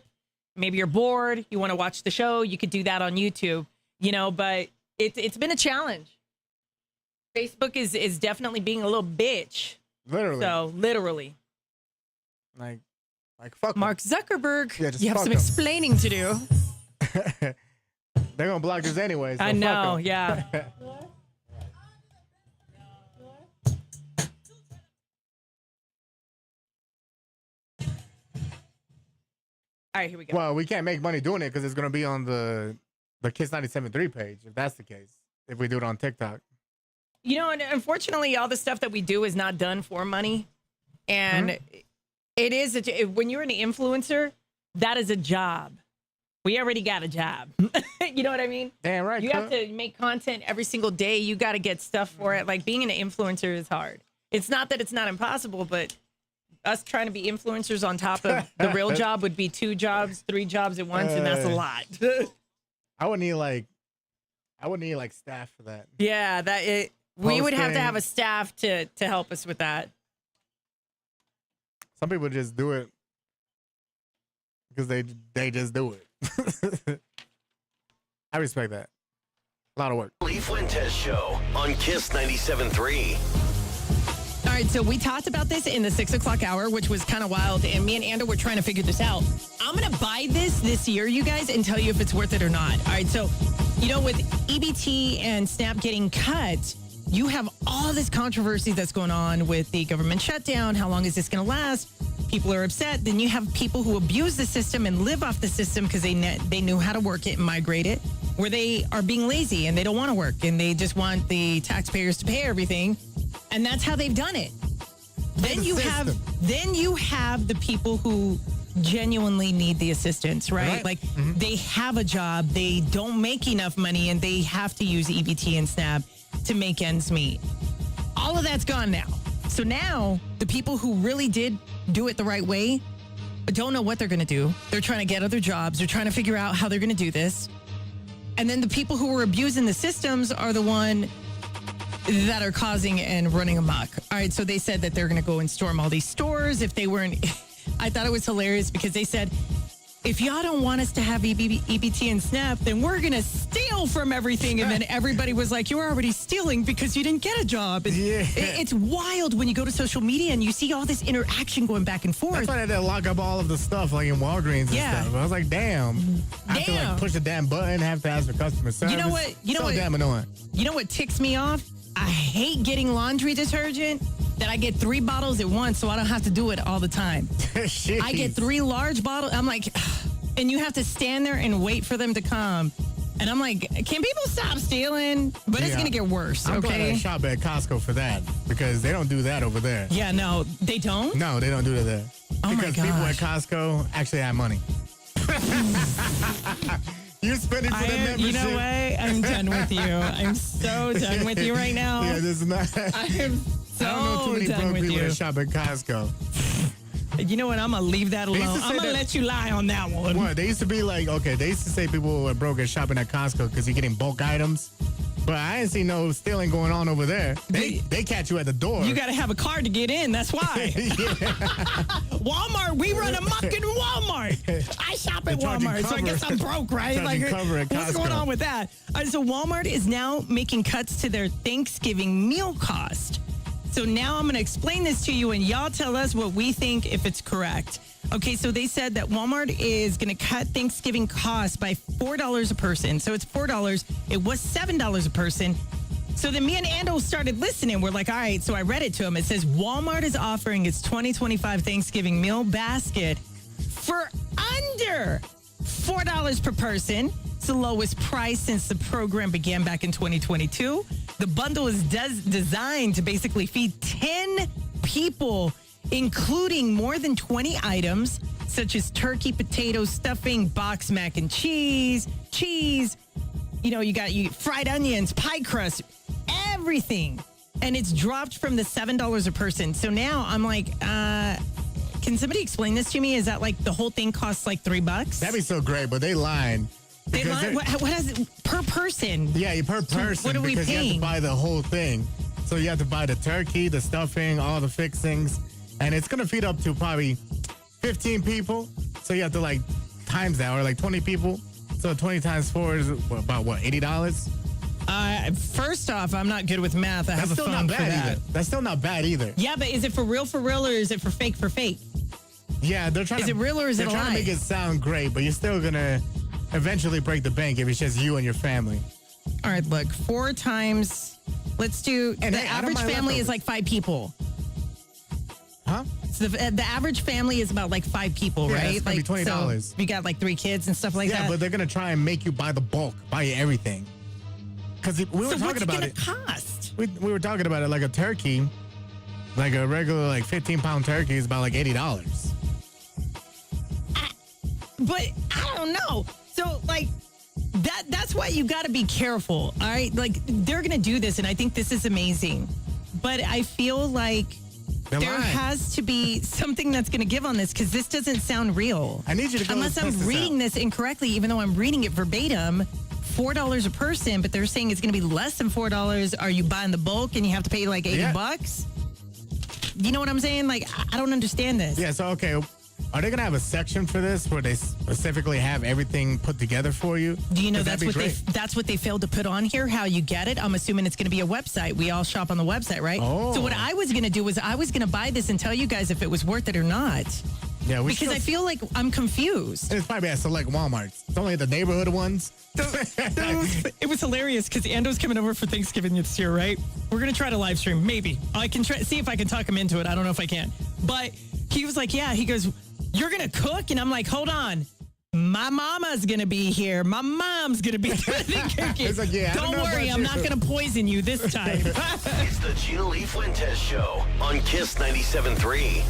maybe you're bored, you want to watch the show, you could do that on YouTube, you know, but it's been a challenge. Facebook is definitely being a little bitch. Literally. So, literally. Like fuck 'em. Mark Zuckerberg, Yeah, just you have fuck some 'em. explaining to do. They're going to block us anyway. So I fuck know, 'em. yeah. All right, here we go. Well, we can't make money doing it because it's going to be on the Kiss 97.3 page, if that's the case, if we do it on TikTok. You know, and unfortunately, all the stuff that we do is not done for money. And it is, when you're an influencer, that is a job. We already got a job. You know what I mean? Damn right. You have to make content every single day. You got to get stuff for it. Like, being an influencer is hard. It's not that it's not impossible, but us trying to be influencers on top of the real job would be 2 jobs, 3 jobs at once, and that's a lot. I would need like staff for that. Yeah, we would have to Posting. have a staff to help us with that. Some people just do it because they just do it. I respect that. A lot of work. Lee Fuentes Show on Kiss 97.3. All right, so we talked about this in the 6 o'clock hour, which was kind of wild, and me and Ando were trying to figure this out. I'm going to buy this year, you guys, and tell you if it's worth it or not. All right, so, you know, with EBT and SNAP getting cut, you have all this controversy that's going on with the government shutdown. How long is this going to last? People are upset. Then you have people who abuse the system and live off the system because they knew how to work it and migrate it, where they are being lazy and they don't want to work and they just want the taxpayers to pay everything. And that's how they've done it. Then you have the people who genuinely need the assistance, right? Like, they have a job, they don't make enough money, and they have to use EBT and SNAP to make ends meet. All of that's gone now. So now the people who really did do it the right way don't know what they're going to do. They're trying to get other jobs. They're trying to figure out how they're going to do this. And then the people who were abusing the systems are the one that are causing and running amok. All right, so they said that they're going to go and storm all these stores if they weren't. I thought it was hilarious because they said, if y'all don't want us to have EBT and SNAP, then we're going to steal from everything. And then everybody was like, you're already stealing because you didn't get a job. And it's wild when you go to social media and you see all this interaction going back and forth. That's why they had to lock up all of the stuff like in Walgreens and stuff. I was like, damn. I have to like push a damn button, have to ask for customer service. You know what? Damn annoying. You know what ticks me off? I hate getting laundry detergent that I get 3 bottles at once so I don't have to do it all the time. I get 3 large bottles. I'm like, and you have to stand there and wait for them to come. And I'm like, can people stop stealing? But it's going to get worse, I'm glad I okay? shop at Costco for that because they don't do that over there. Yeah, no, they don't? No, they don't do that there. Oh my because people at gosh. Costco actually have money. You're spending for the membership. You know what? I'm done with you. I'm so done with you right now. Yeah, this is not. I am so I don't know too many done broke with people you. that shop at Costco. You know what? I'm going to leave that alone. used to say I'm going to that- let you lie on that one. What? They used to be like, okay, they used to say people were broke at shopping at Costco because you're getting bulk items But I ain't see no stealing going on over there. They catch you at the door. You got to have a card to get in. That's why. Walmart, we run amok in Walmart. I shop at Walmart, so I guess I'm broke, right? Like, what's going on with that? So Walmart is now making cuts to their Thanksgiving meal cost. So now I'm going to explain this to you, and y'all tell us what we think if it's correct. Okay, so they said that Walmart is going to cut Thanksgiving costs by $4 a person. So it's $4. It was $7 a person. So then me and Ando started listening. We're like, all right. So I read it to him. It says Walmart is offering its 2025 Thanksgiving meal basket for under $4 per person. It's the lowest price since the program began back in 2022. The bundle is designed to basically feed 10 people, including more than 20 items, such as turkey, potato stuffing, boxed mac and cheese. You know, you got fried onions, pie crust, everything. And it's dropped from the $7 a person. So now I'm like, can somebody explain this to me? Is that like the whole thing costs like $3? That'd be so great, but they lying. They line, what is it per person? Yeah, per person. So what are we because paying? You have to buy the whole thing. So you have to buy the turkey, the stuffing, all the fixings. And it's going to feed up to probably 15 people. So you have to like times that, or like 20 people. So 20 times 4 is about what, $80? First off, I'm not good with math. I That's have a still phone not for bad that. either. That's still not bad either. Yeah, but is it for real, or is it for fake, Yeah, they're trying Is it real or is it a They're trying lie? to make it sound great, but you're still going to eventually break the bank if it's just you and your family. All right, look, 4 times, let's do, And the hey, I don't average mind family is leftovers. like 5 people. Huh? So the average family is about like 5 people, Yeah, right? it's gonna be like $20. So you got like 3 kids and stuff like Yeah, that. but they're going to try and make you buy the bulk, buy everything. Because we were so talking what's it about gonna it. cost? We were talking about it like a turkey, like a regular like 15-pound turkey is about like $80. But I don't know. So like that's why you got to be careful. All right, like they're gonna do this, and I think this is amazing. But I feel like They're there lying. has to be something that's gonna give on this because this doesn't sound real. I need you to go Unless test I'm this reading out. this incorrectly, even though I'm reading it verbatim. $4 a person, but they're saying it's going to be less than $4. Are you buying the bulk and you have to pay like $80? You know what I'm saying? Like, I don't understand this. Yeah, so okay, are they gonna have a section for this where they specifically have everything put together for you? Do you know 'Cause that's that'd what be they great. that's what they failed to put on here? How you get it? I'm assuming it's going to be a website. We all shop on the website, right? Oh. So what I was going to do was I was going to buy this and tell you guys if it was worth it or not, Yeah, because I feel like I'm confused. it's probably at select Walmarts. It's only the neighborhood ones. It was hilarious because Ando's coming over for Thanksgiving this year, right? We're going to try to live stream. Maybe. I can try see if I can talk him into it. I don't know if I can. But he was like, yeah, he goes, you're going to cook? And I'm like, hold on. My mama's going to be here. My mom's going to be doing the cooking. It's like, yeah, I don't don't know worry. about I'm you. not going to poison you this time. It's the Gina Lee Fuentes Show on Kiss 97.3.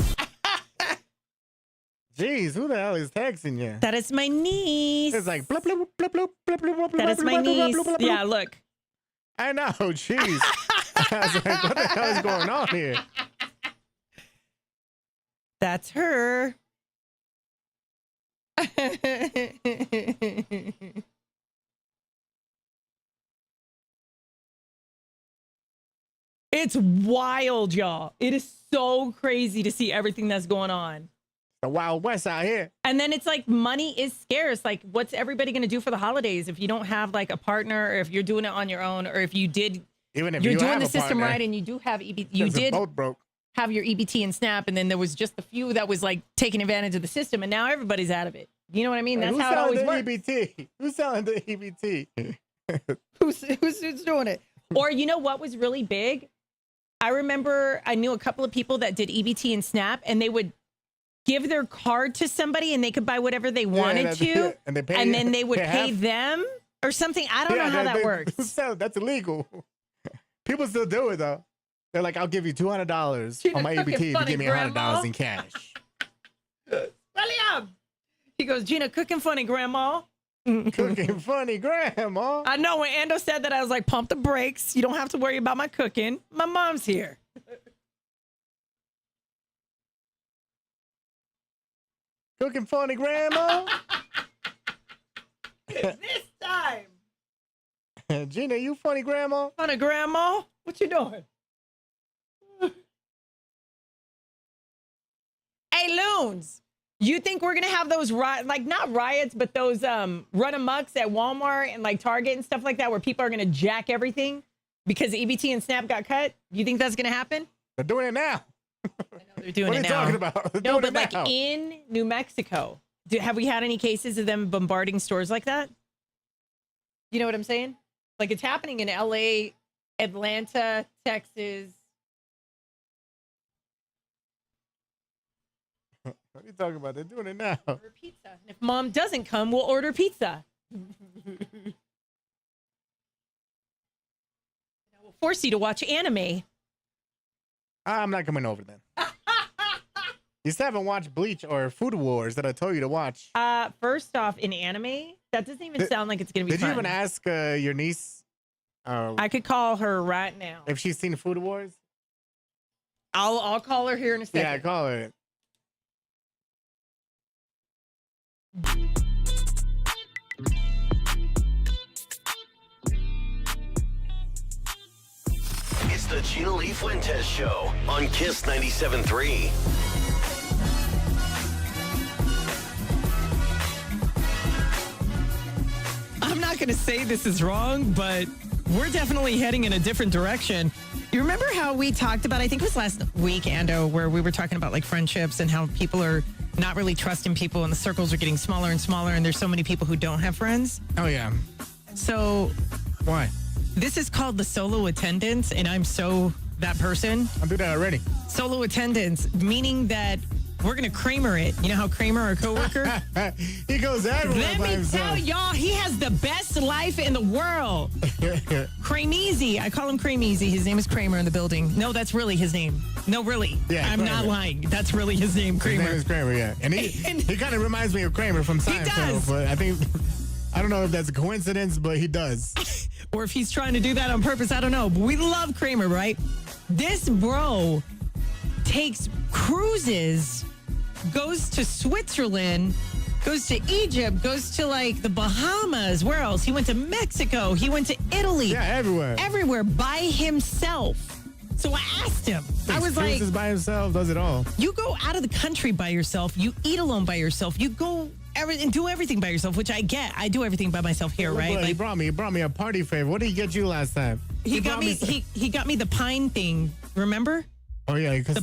Jeez, who the hell is texting you? That is my niece. It's like bloop, bloop, bloop, bloop, bloop, bloop, bloop, That is bloop, my bloop, bloop, niece. bloop, bloop, bloop. Yeah, look. I know, jeez. I was like, what the hell is going on here? That's her. It's wild, y'all. It is so crazy to see everything that's going on. The Wild West out here. And then it's like money is scarce. Like, what's everybody going to do for the holidays if you don't have like a partner, or if you're doing it on your own, or if you did, Even if you're you doing have the a system partner, right and you do have EBT, you 'cause they're did both broke. have your EBT and SNAP, and then there was just a few that was like taking advantage of the system, and now everybody's out of it. You know what I mean? That's Who's how it selling always the works. EBT? Who's selling the EBT? Who's doing it? Or you know what was really big? I remember I knew a couple of people that did EBT and SNAP, and they would give their card to somebody and they could buy whatever they wanted that's to, it. And they pay- and then they would they pay have- them or something. I don't know how that works. That's illegal. People still do it though. They're like, I'll give you $200 Gina on my fucking EBT if you funny, give me Grandma. $100 in cash. William! He goes, Gina, cooking funny, Grandma. Cooking funny, Grandma. I know when Ando said that, I was like, pump the brakes. You don't have to worry about my cooking. My mom's here. Cooking funny, Grandma. This time. Gina, you funny grandma? Funny grandma. What you doing? Hey, Loons. You think we're gonna have those not riots, but those run amucks at Walmart and like Target and stuff like that, where people are gonna jack everything because EBT and SNAP got cut? You think that's gonna happen? They're doing it now. I know they're doing What it are you now. talking about? They're No, doing but it like now. in New Mexico, have we had any cases of them bombarding stores like that? You know what I'm saying? Like it's happening in LA, Atlanta, Texas. What are you talking about? They're doing it now. Order pizza. And if mom doesn't come, we'll order pizza. We'll force you to watch anime. I'm not coming over then. You still haven't watched Bleach or Food Wars that I told you to watch. First off, in anime, that doesn't even sound like it's gonna be Did fun. you even ask your niece I could call her right now. if she's seen Food Wars? I'll call her here in a second. Yeah, call her. It's the Gina Lee Fuentes Show on Kiss 97.3. I'm not going to say this is wrong, but we're definitely heading in a different direction. You remember how we talked about, I think it was last week, Ando, where we were talking about like friendships and how people are not really trusting people and the circles are getting smaller and smaller and there's so many people who don't have friends. Oh, yeah. So Why? this is called the solo attendance, and I'm so that person. I'll do that already. Solo attendance, meaning that we're going to Kramer it. You know how Kramer, our coworker? He goes everywhere Let by me himself. tell y'all, he has the best life in the world. Krameezy. I call him Krameezy. His name is Kramer in the building. No, that's really his name. No, really. Yeah, I'm not Kramer. lying. That's really his name, His Kramer. name is Kramer, yeah. And he kind of reminds me of Kramer from Seinfeld. does. But I don't know if that's a coincidence, but he does. Or if he's trying to do that on purpose, I don't know. But we love Kramer, right? This bro takes cruises, goes to Switzerland, goes to Egypt, goes to like the Bahamas. Where else? He went to Mexico. He went to Italy. Yeah, everywhere. Everywhere by himself. So I asked him. I was like, Cruises by himself, does it all. you go out of the country by yourself. You eat alone by yourself. You go and do everything by yourself, which I get. I do everything by myself here, right? But he Like, brought me a party favor. What did he get you last time? he got me. He got me the pine thing. Remember Oh yeah, because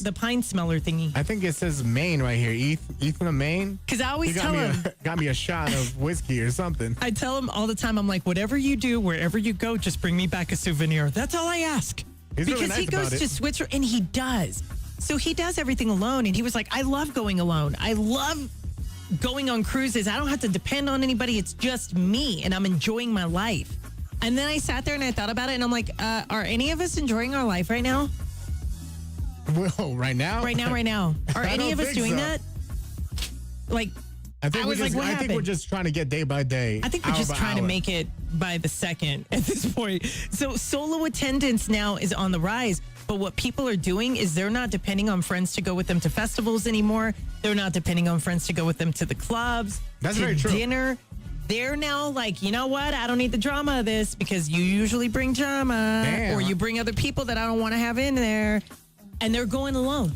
the pine smeller thingy? I think it says Maine right here. Ethan of Maine. Because I He always tell him. got me a shot of whiskey or something. I tell him all the time. I'm like, whatever you do, wherever you go, just bring me back a souvenir. That's all I ask. He's because really nice he goes about to it. Switzerland, and he does. So he does everything alone. And he was like, I love going alone. I love going on cruises. I don't have to depend on anybody. It's just me, and I'm enjoying my life. And then I sat there and I thought about it, and I'm like, are any of us enjoying our life right now? Well, right now. Right now. Are I any don't of us think doing so. that? Like, I think I was like, what I think we're happened? just trying to get day by day. I think we're hour just by trying to hour. make it by the second at this point. So solo attendance now is on the rise. But what people are doing is they're not depending on friends to go with them to festivals anymore. They're not depending on friends to go with them to the clubs, That's to very true. dinner. They're now like, you know what? I don't need the drama of this because you usually bring drama Damn. or you bring other people that I don't want to have in there. And they're going alone.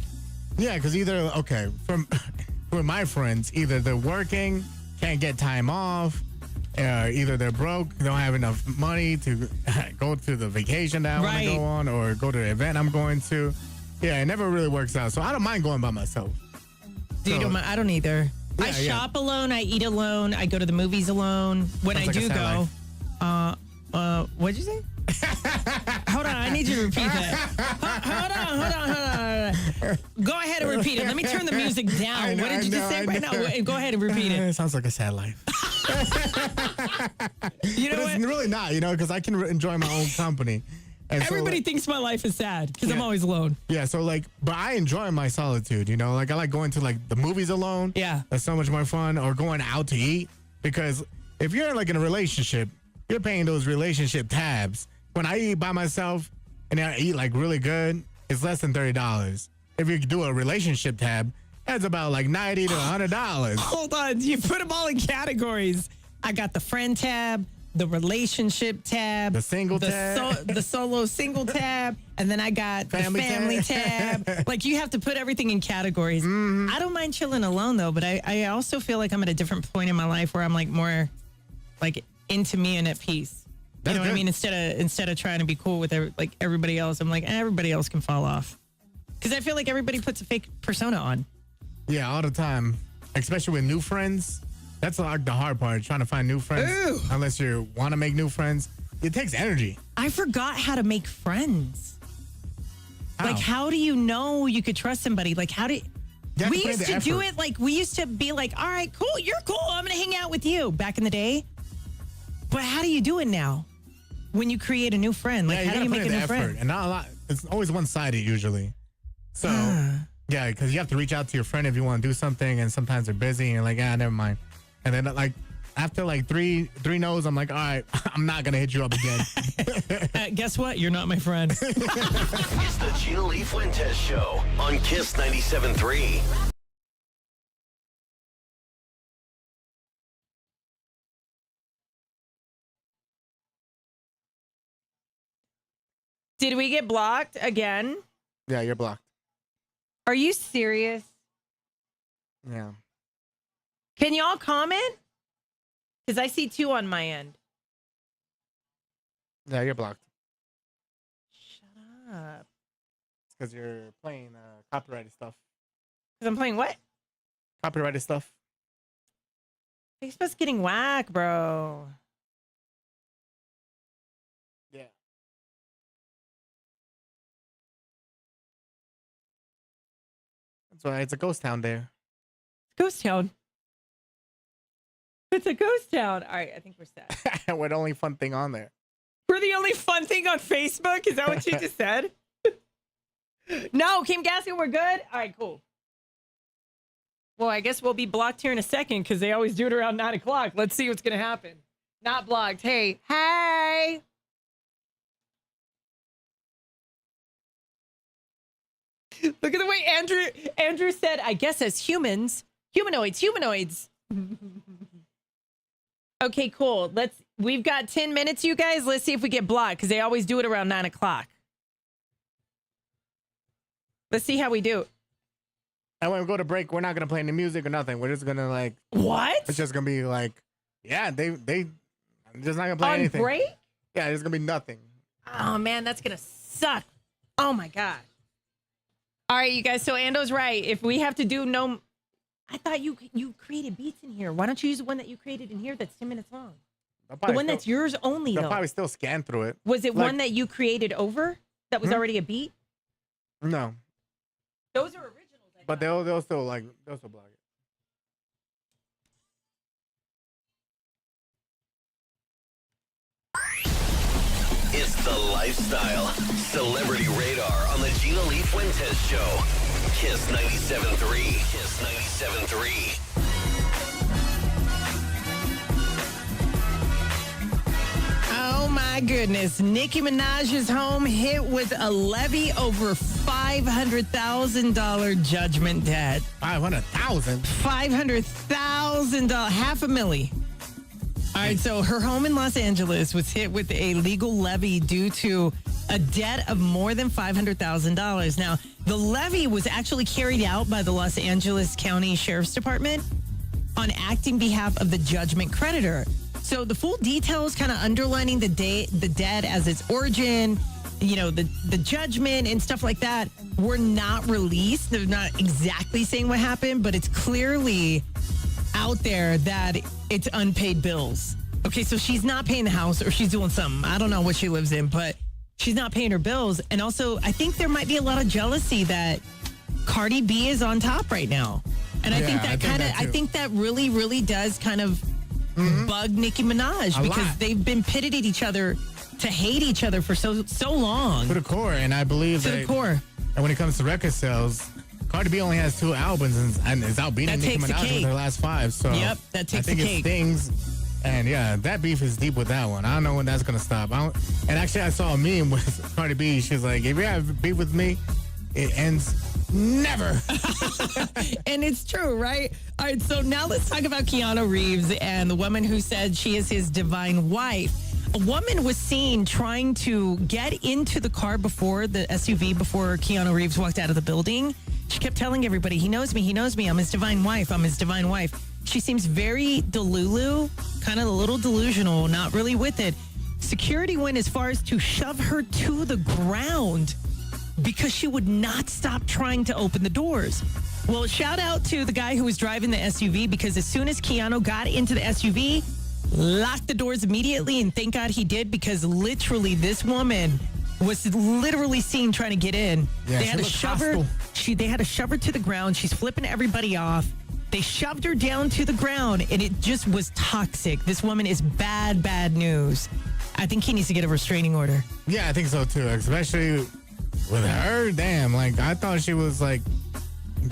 Yeah, because for my friends, either they're working, can't get time off, either they're broke, don't have enough money to go to the vacation that I want to Right. go on, or go to the event I'm going to. Yeah, it never really works out. So I don't mind going by myself. Dude, So- I don't either. I Yeah, yeah. shop alone. I eat alone. I go to the movies alone. When Sounds I like a do sad go, what'd you say? Hold on, I need you to repeat that. Hold on. Go ahead and repeat it. Let me turn the music down. I know, What did you just say right now? Go ahead and repeat it. It sounds like a sad life. You know But what? it's really not, because I can enjoy my own company. And so, Everybody like, thinks my life is sad because I'm Yeah. always alone. yeah, so but I enjoy my solitude, like I like going to like the movies alone. Yeah. That's so much more fun, or going out to eat, because if you're like in a relationship, you're paying those relationship tabs. When I eat by myself and I eat like really good, it's less than $30. If you do a relationship tab, that's about like $90 to $100. Hold on. You put them all in categories. I got the friend tab. the relationship tab, The single tab. the solo single tab, and then I got Family the family tab. Like you have to put everything in categories. I don't mind chilling alone though, but I also feel like I'm at a different point in my life where I'm like more like into me and at peace. That's you know what I good. mean? Instead of trying to be cool with like everybody else, I'm like everybody else can fall off. Because I feel like everybody puts a fake persona on. Yeah, all the time. Especially with new friends. That's like the hard part, trying to find new friends. Ooh. Unless you want to make new friends. It takes energy. I forgot how to make friends. Like, how do you know you could trust somebody? Like, how do You have we to put in used the to do effort. it? Like, we used to be like, all right, cool, you're cool. I'm going to hang out with you back in the day. But how do you do it now? When you create a new friend, like, Yeah, you how do gotta you put make in a the new effort. friend? And not a lot. It's always one-sided usually. So, yeah, because you have to reach out to your friend if you want to do something, and sometimes they're busy, and you're like, never mind. And then, like, after like three no's, I'm like, all right, I'm not gonna hit you up again. Guess what? You're not my friend. It's the Gina Lee Fuentes Show on Kiss 97.3. Did we get blocked again? Yeah, you're blocked. Are you serious? Yeah. Can y'all comment? Because I see 2 on my end. Yeah, you're blocked. Shut up. It's because you're playing copyrighted stuff. Because I'm playing what? Copyrighted stuff. Facebook's getting whack, bro. Yeah. That's why it's a ghost town there. Ghost town. It's a ghost town. All right, I think we're set. We're the only fun thing on there. We're the only fun thing on Facebook? Is that what you just said? No, Kim Gaskin, we're good? All right, cool. Well, I guess we'll be blocked here in a second because they always do it around 9 o'clock. Let's see what's going to happen. Not blocked. Hey. Look at the way Andrew said, I guess as humanoids. Okay, cool. We've got 10 minutes, you guys. Let's see if we get blocked because they always do it around 9 o'clock. Let's see how we do. And when we go to break, we're not gonna play any music or nothing. We're just gonna like. What? It's just gonna be like, yeah, they just not gonna play On anything. break? Yeah, there's gonna be nothing. Oh, man, that's going to suck. Oh, my God. All right, you guys. So Ando's right. If we have to do no... I thought you created beats in here. Why don't you use the one that you created in here that's 10 minutes long? The one that's yours only, They'll though. probably still scan through it. Was it Like- one that you created over that was already a beat? No, Those are originals. I but thought. they'll still block it. It's the Lifestyle Celebrity Radar on the Gina Lee Fuentes Show. Kiss 97.3. Kiss 97.3. Oh my goodness. Nicki Minaj's home hit with a levy over $500,000 judgment debt. 500,000. $500,000, $500,000. All right, so her home in Los Angeles was hit with a legal levy due to a debt of more than $500,000. Now, the levy was actually carried out by the Los Angeles County Sheriff's Department on acting behalf of the judgment creditor. So the full details kind of underlining the debt as its origin, you know, the judgment and stuff like that were not released. They're not exactly saying what happened, but it's clearly out there that it's unpaid bills. Okay, so she's not paying the house or she's doing something. I don't know what she lives in, but she's not paying her bills. And also, I think there might be a lot of jealousy that Cardi B is on top right now. And I think that really, really does kind of bug Nicki Minaj A because lot. they've been pitted at each other to hate each other for so long. To the core, and I believe To the core. And when it comes to record sales, Cardi B only has 2 albums and is out beating That Nicki takes the Minaj with cake. her last 5. So Yep, that takes I think the it cake. stings. And yeah, that beef is deep with that one. I don't know when that's gonna stop. And actually, I saw a meme with Cardi B. She's like, "If you have beef with me, it ends never. And it's true, right? All right, so now let's talk about Keanu Reeves and the woman who said she is his divine wife. A woman was seen trying to get into the car before the SUV, before Keanu Reeves walked out of the building. She kept telling everybody, he knows me, I'm his divine wife, I'm his divine wife. She seems very delulu, kind of a little delusional, not really with it. Security went as far as to shove her to the ground because she would not stop trying to open the doors. Well, shout out to the guy who was driving the SUV, because as soon as Keanu got into the SUV, locked the doors immediately, and thank God he did, because literally this woman was literally seen trying to get in. Yeah, they had to looked shove her. hostile. They had to shove her to the ground. She's flipping everybody off. They shoved her down to the ground, and it just was toxic. This woman is bad, bad news. I think he needs to get a restraining order. Yeah, I think so too. Especially with her, damn. Like, I thought she was like,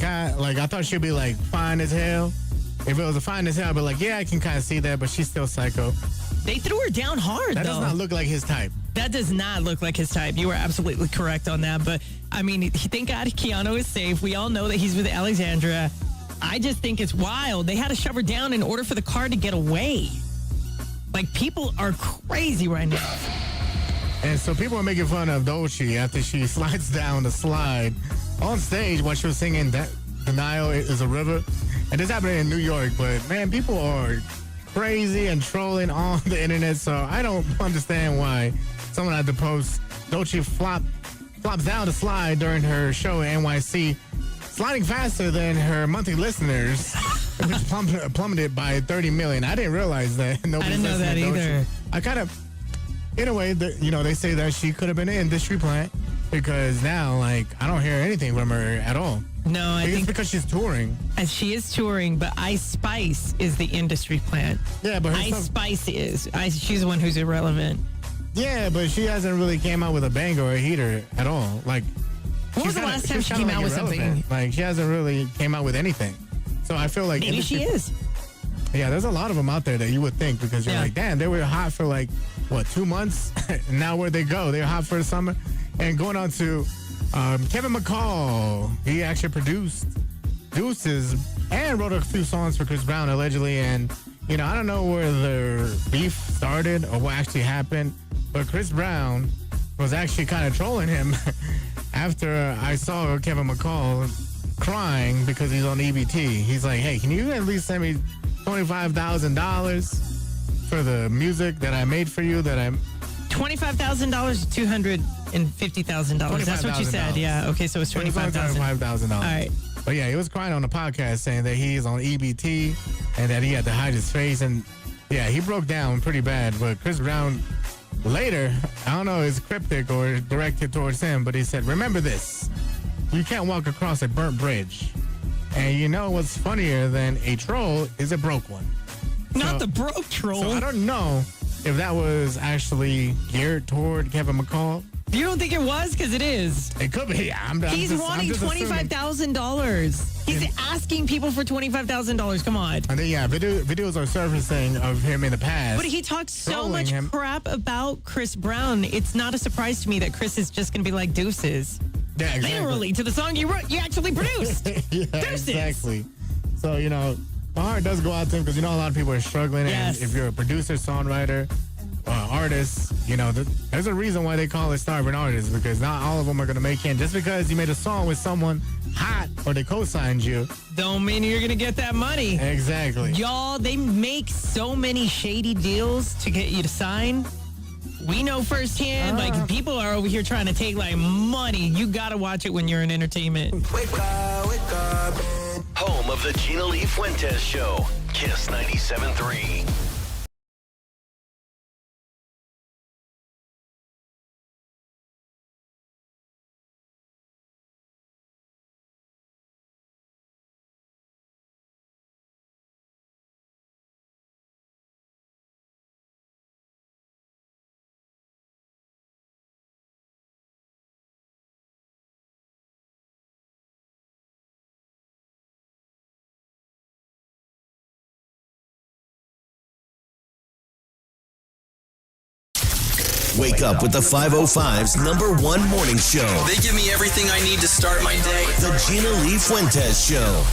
I thought she'd be like fine as hell. If it was a fine as hell, I'd be like, yeah, I can kind of see that, but she's still psycho. They threw her down hard, That though. does not look like his type. That does not look like his type. You are absolutely correct on that. But, I mean, thank God Keanu is safe. We all know that he's with Alexandra. I just think it's wild. They had to shove her down in order for the car to get away. Like, people are crazy right now. And so people are making fun of Dolce after she slides down the slide on stage while she was singing Denial is a River. And this happened in New York, but man, people are crazy and trolling on the internet, so I don't understand why someone had to post Dolce flops down the slide during her show in NYC, sliding faster than her monthly listeners, which plummeted by 30 million. I didn't realize that. I didn't know that either. I kind of, in a way, they say that she could have been an industry plant, because now, like, I don't hear anything from her at all. No, I think it's because she's touring. She is touring, but Ice Spice is the industry plant. Yeah, but Ice Spice is. She's the one who's irrelevant. Yeah, but she hasn't really came out with a banger or a heater at all. Like, when was the last time she came out with something? Like, she hasn't really came out with anything. So I feel like maybe she is. Yeah, there's a lot of them out there that you would think, because you're like, damn, they were hot for like 2 months, and now where'd they go? They're hot for the summer. And going on to Kevin McCall, he actually produced Deuces and wrote a few songs for Chris Brown, allegedly. And, I don't know where the beef started or what actually happened, but Chris Brown was actually kind of trolling him after I saw Kevin McCall crying because he's on EBT. He's like, hey, can you at least send me $25,000 for the music that I made for you $25,000 to $250,000. That's what you said. Yeah. Okay. So it's $25,000. All right. But yeah, he was crying on the podcast saying that he is on EBT and that he had to hide his face. And yeah, he broke down pretty bad. But Chris Brown later, I don't know, it's cryptic or directed towards him, but he said, remember this. You can't walk across a burnt bridge. And you know what's funnier than a troll is a broke one. Not the broke troll. So I don't know if that was actually geared toward Kevin McCall. You don't think it was? Because it is. It could be. Yeah, He's wanting $25,000. He's asking people for $25,000. Come on. And then, videos are surfacing of him in the past. But he talks so much crap about Chris Brown. It's not a surprise to me that Chris is just going to be like Deuces. Yeah, exactly. Literally, to the song you actually produced. Yeah, Deuces. Exactly. So, my heart does go out to him, because, a lot of people are struggling. Yes. And if you're a producer, songwriter, artist, there's a reason why they call it starving artists, because not all of them are going to make it. Just because you made a song with someone hot or they co-signed you, don't mean you're going to get that money. Exactly. Y'all, they make so many shady deals to get you to sign. We know firsthand, people are over here trying to take, money. You got to watch it when you're in entertainment. Wake up. Home of the Gina Lee Fuentes Show. Kiss 97.3. Wake up with the 505's #1 morning show. They give me everything I need to start my day. The Gina Lee Fuentes Show.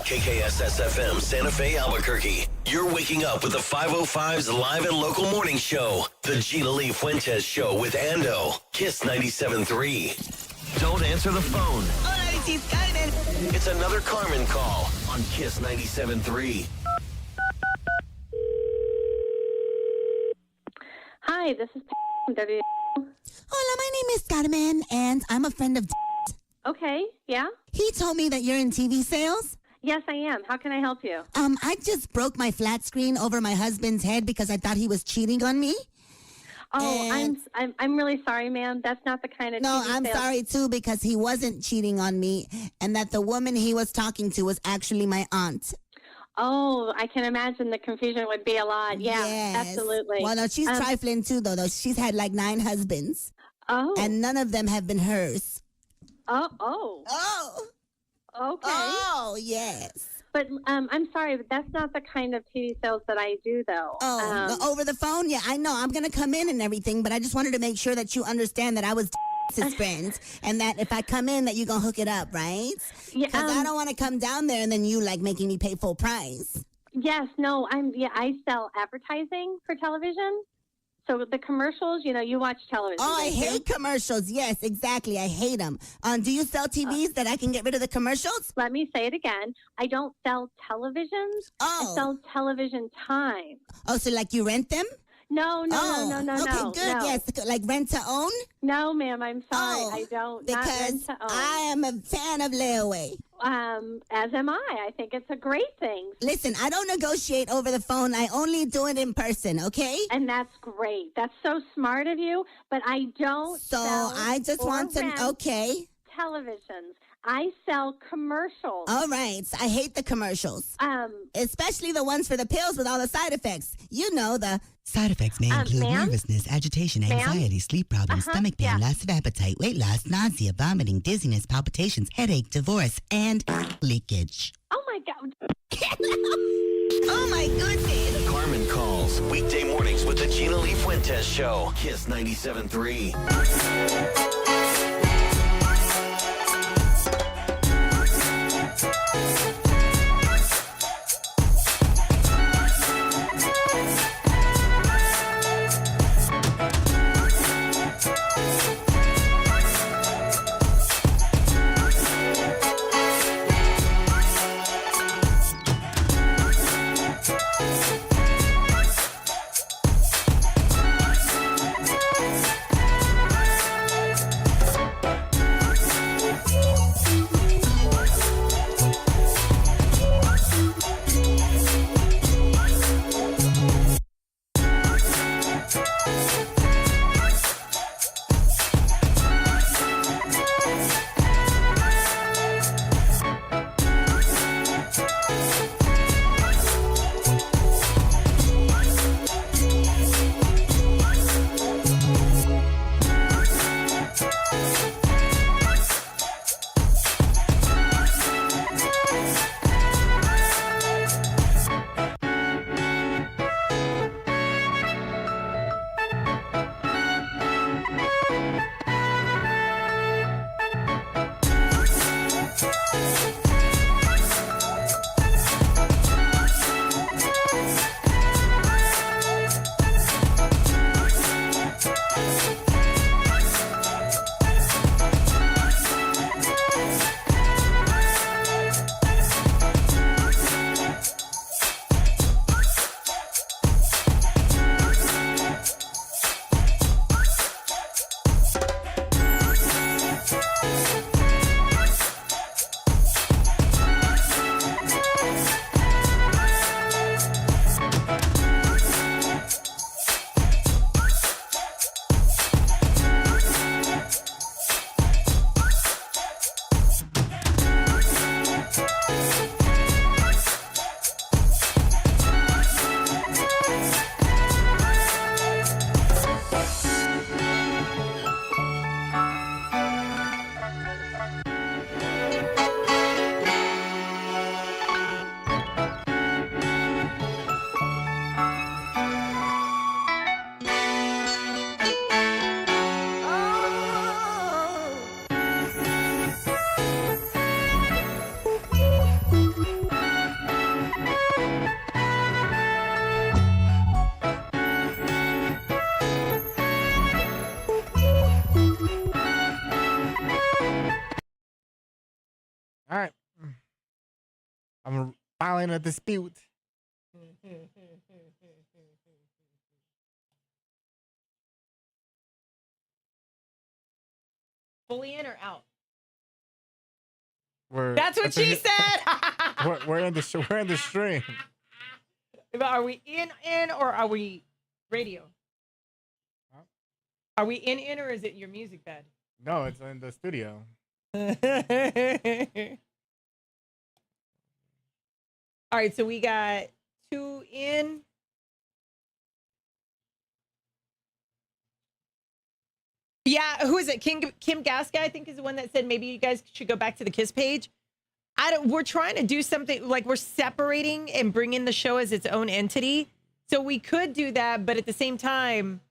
KKSS-FM Santa Fe, Albuquerque. You're waking up with the 505's live and local morning show. The GLF Fuentes Show with Ando. Kiss 97.3. Don't answer the phone. Hola, this is Carmen. It's another Carmen call on Kiss 97.3. Hi, this is W. Hola, my name is Carmen, and I'm a friend of. Okay, yeah? He told me that you're in TV sales. Yes, I am. How can I help you? I just broke my flat screen over my husband's head because I thought he was cheating on me. Oh, And- I'm really sorry, ma'am. That's not the kind of No, TV I'm sales- sorry too because he wasn't cheating on me, and that the woman he was talking to was actually my aunt. Oh, I can imagine the confusion would be a lot. Yeah, Yes. absolutely. Well, no, she's Um, trifling too, though. She's had like 9 husbands, Oh, and none of them have been hers. oh, Oh, okay. oh, yes. But I'm sorry, but that's not the kind of TV sales that I do, though. Oh, over the phone? Yeah, I know. I'm going to come in and everything, but I just wanted to make sure that you understand that I was his friend and that if I come in that you're going to hook it up, right? Yeah, Because I don't want to come down there and then you like making me pay full price. Yes, no, I sell advertising for television. So the commercials, you watch television. Oh, I don't you? hate commercials. Yes, exactly. I hate them. Do you sell TVs that I can get rid of the commercials? Let me say it again. I don't sell televisions. Oh. I sell television time. Oh, so like you rent them? No. Okay, good. No. Yes, like rent to own? No, ma'am. I'm sorry. Oh, I don't. Not Because rent to own. I am a fan of layaway. As am I. I think it's a great thing, Listen, I don't negotiate over the phone. I only do it in person, okay? and that's great. That's so smart of you. But I don't. So sell I just or want to, rent okay. televisions. I sell commercials. All right. I hate the commercials, especially the ones for the pills with all the side effects. You know, the Side effects may include ma'am? nervousness, agitation, Ma'am? anxiety, sleep problems, stomach pain, yeah. loss of appetite, weight loss, nausea, vomiting, dizziness, palpitations, headache, divorce, and leakage. Oh my God. oh my goodness. Carmen calls weekday mornings with the GLF Fuentes Show. Kiss 97.3. I'm filing a dispute. Fully in or out? That's what she said. we're in the stream. Are we in or are we radio? Huh? Are we in or is it your music bed? No, it's in the studio. All right, so we got 2 in. Yeah, who is it? Kim Gaska, I think, is the one that said maybe you guys should go back to the Kiss page. We're trying to do something like we're separating and bringing the show as its own entity. So we could do that, but at the same time,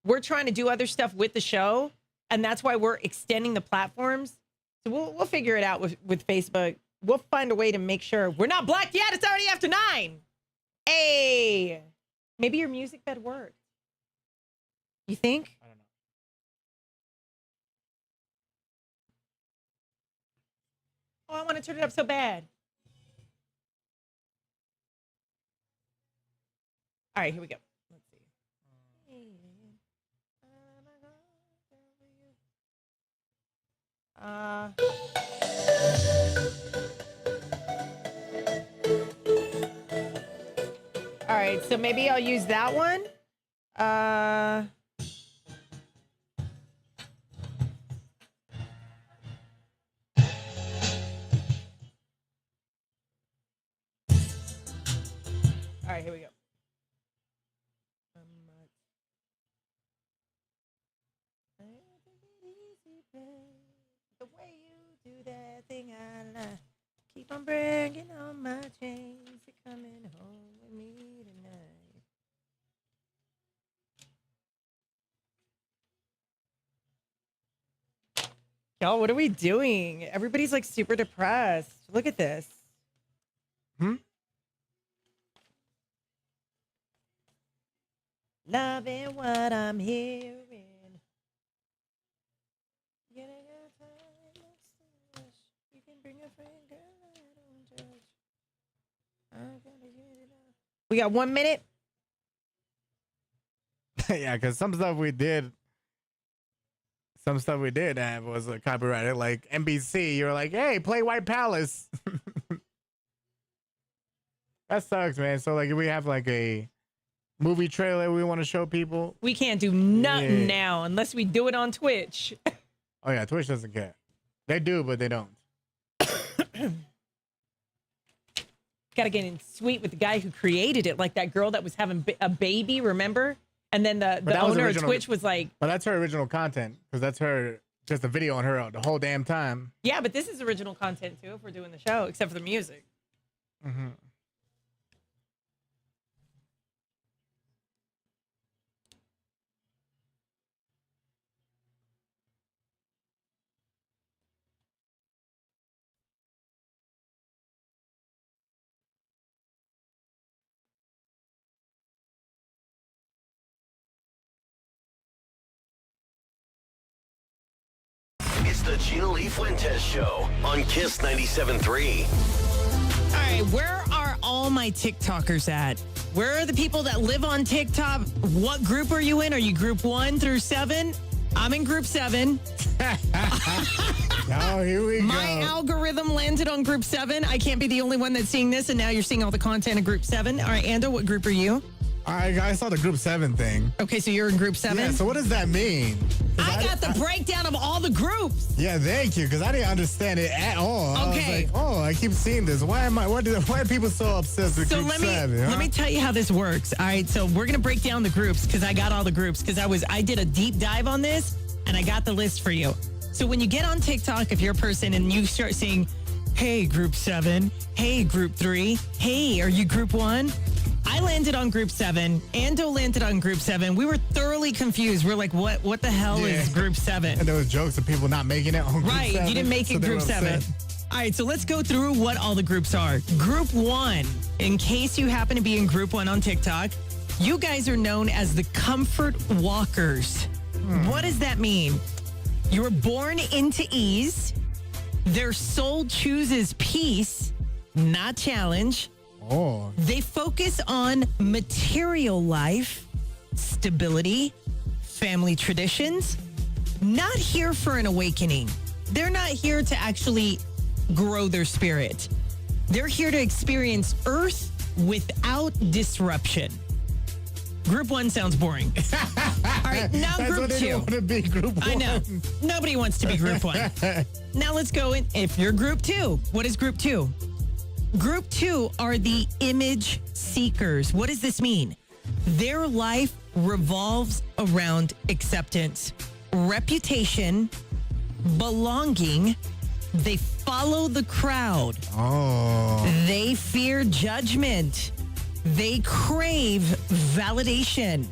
we're trying to do other stuff with the show, and that's why we're extending the platforms. So we'll figure it out with Facebook. We'll find a way to make sure we're not blocked yet. It's already after 9. Hey, maybe your music bed worked. You think? I don't know. Oh, I want to turn it up so bad. All right, here we go. Let's see. All right, so maybe I'll use that one. All right, here we go. The way you do that thing I like. Keep on bringing on my chains. You're coming home with me tonight. Y'all, what are we doing? Everybody's like super depressed. Look at this. Loving what I'm hearing. You can bring a friend, girl. I don't judge. I gotta get it out. We got 1 minute. Yeah, because some stuff we did have was copyrighted. Like NBC, you're like, hey, play White Palace. That sucks, man. So like, if we have like a movie trailer we want to show people, We can't do nothing now unless we do it on Twitch. Oh yeah, Twitch doesn't care. They do, but they don't. Gotta get in sweet with the guy who created it, like that girl that was having a baby, remember? And then the owner of Twitch was like, but that's her original content, because that's her, just a video on her the whole damn time. yeah, but this is original content too if we're doing the show, except for the music. Mm-hmm. It's the Gina Lee Fuentes Show on Kiss 97.3. All right, where are all my TikTokers at? Where are the people that live on TikTok? What group are you in? Are you group 1 through 7? I'm in group 7. Oh, here we go. My algorithm landed on group 7. I can't be the only one that's seeing this, and now you're seeing all the content in group 7. All right, Ando, what group are you? I saw the group 7 thing. Okay, so you're in group 7? Yeah, so what does that mean? I got the breakdown of all the groups. Yeah, thank you, because I didn't understand it at all. Okay. I was like, I keep seeing this. Why are people so obsessed with group 7? Huh? Let me tell you how this works. All right, so we're gonna break down the groups because I got all the groups because I did a deep dive on this and I got the list for you. So when you get on TikTok, if you're a person and you start seeing, hey, group 7, hey, group 3, hey, are you group 1? I landed on group 7. Ando landed on group 7. We were thoroughly confused. We're like, what the hell is group 7? And there was jokes of people not making it on group 7. Right, you didn't make it group 7. All right, so let's go through what all the groups are. Group 1, in case you happen to be in group 1 on TikTok, you guys are known as the comfort walkers. What does that mean? You were born into ease. Their soul chooses peace. not challenge. Oh. They focus on material life, stability, family traditions. Not here for an awakening. They're not here to actually grow their spirit. They're here to experience Earth without disruption. Group 1 sounds boring. All right, now That's Group what they 2. don't want to be Group 1. I know. Nobody wants to be Group 1. Now let's go in. If you're Group 2, what is Group 2? Group 2 are the image seekers. What does this mean? Their life revolves around acceptance, reputation, belonging. They follow the crowd. Oh. They fear judgment. They crave validation.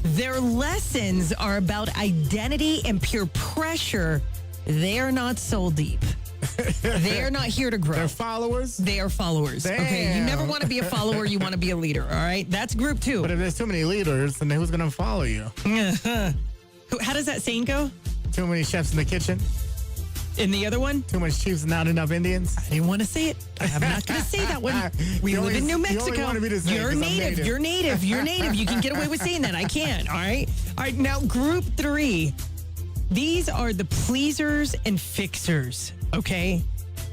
Their lessons are about identity and peer pressure. They are not soul deep. They are not here to grow. They're followers? They are followers. Damn. Okay, you never want to be a follower. You want to be a leader. All right, that's Group 2. But if there's too many leaders, then who's going to follow you? How does that saying go? Too many chefs in the kitchen? And the other one? Too much chiefs and not enough Indians? I didn't want to say it. I'm not going to say that one. We You live in always- New you Mexico. only wanted me to say it You're 'cause I'm native. native. You're native. You're native. You can get away with saying that. I can't. All right. All right. Now, Group 3. These are the pleasers and fixers. Okay.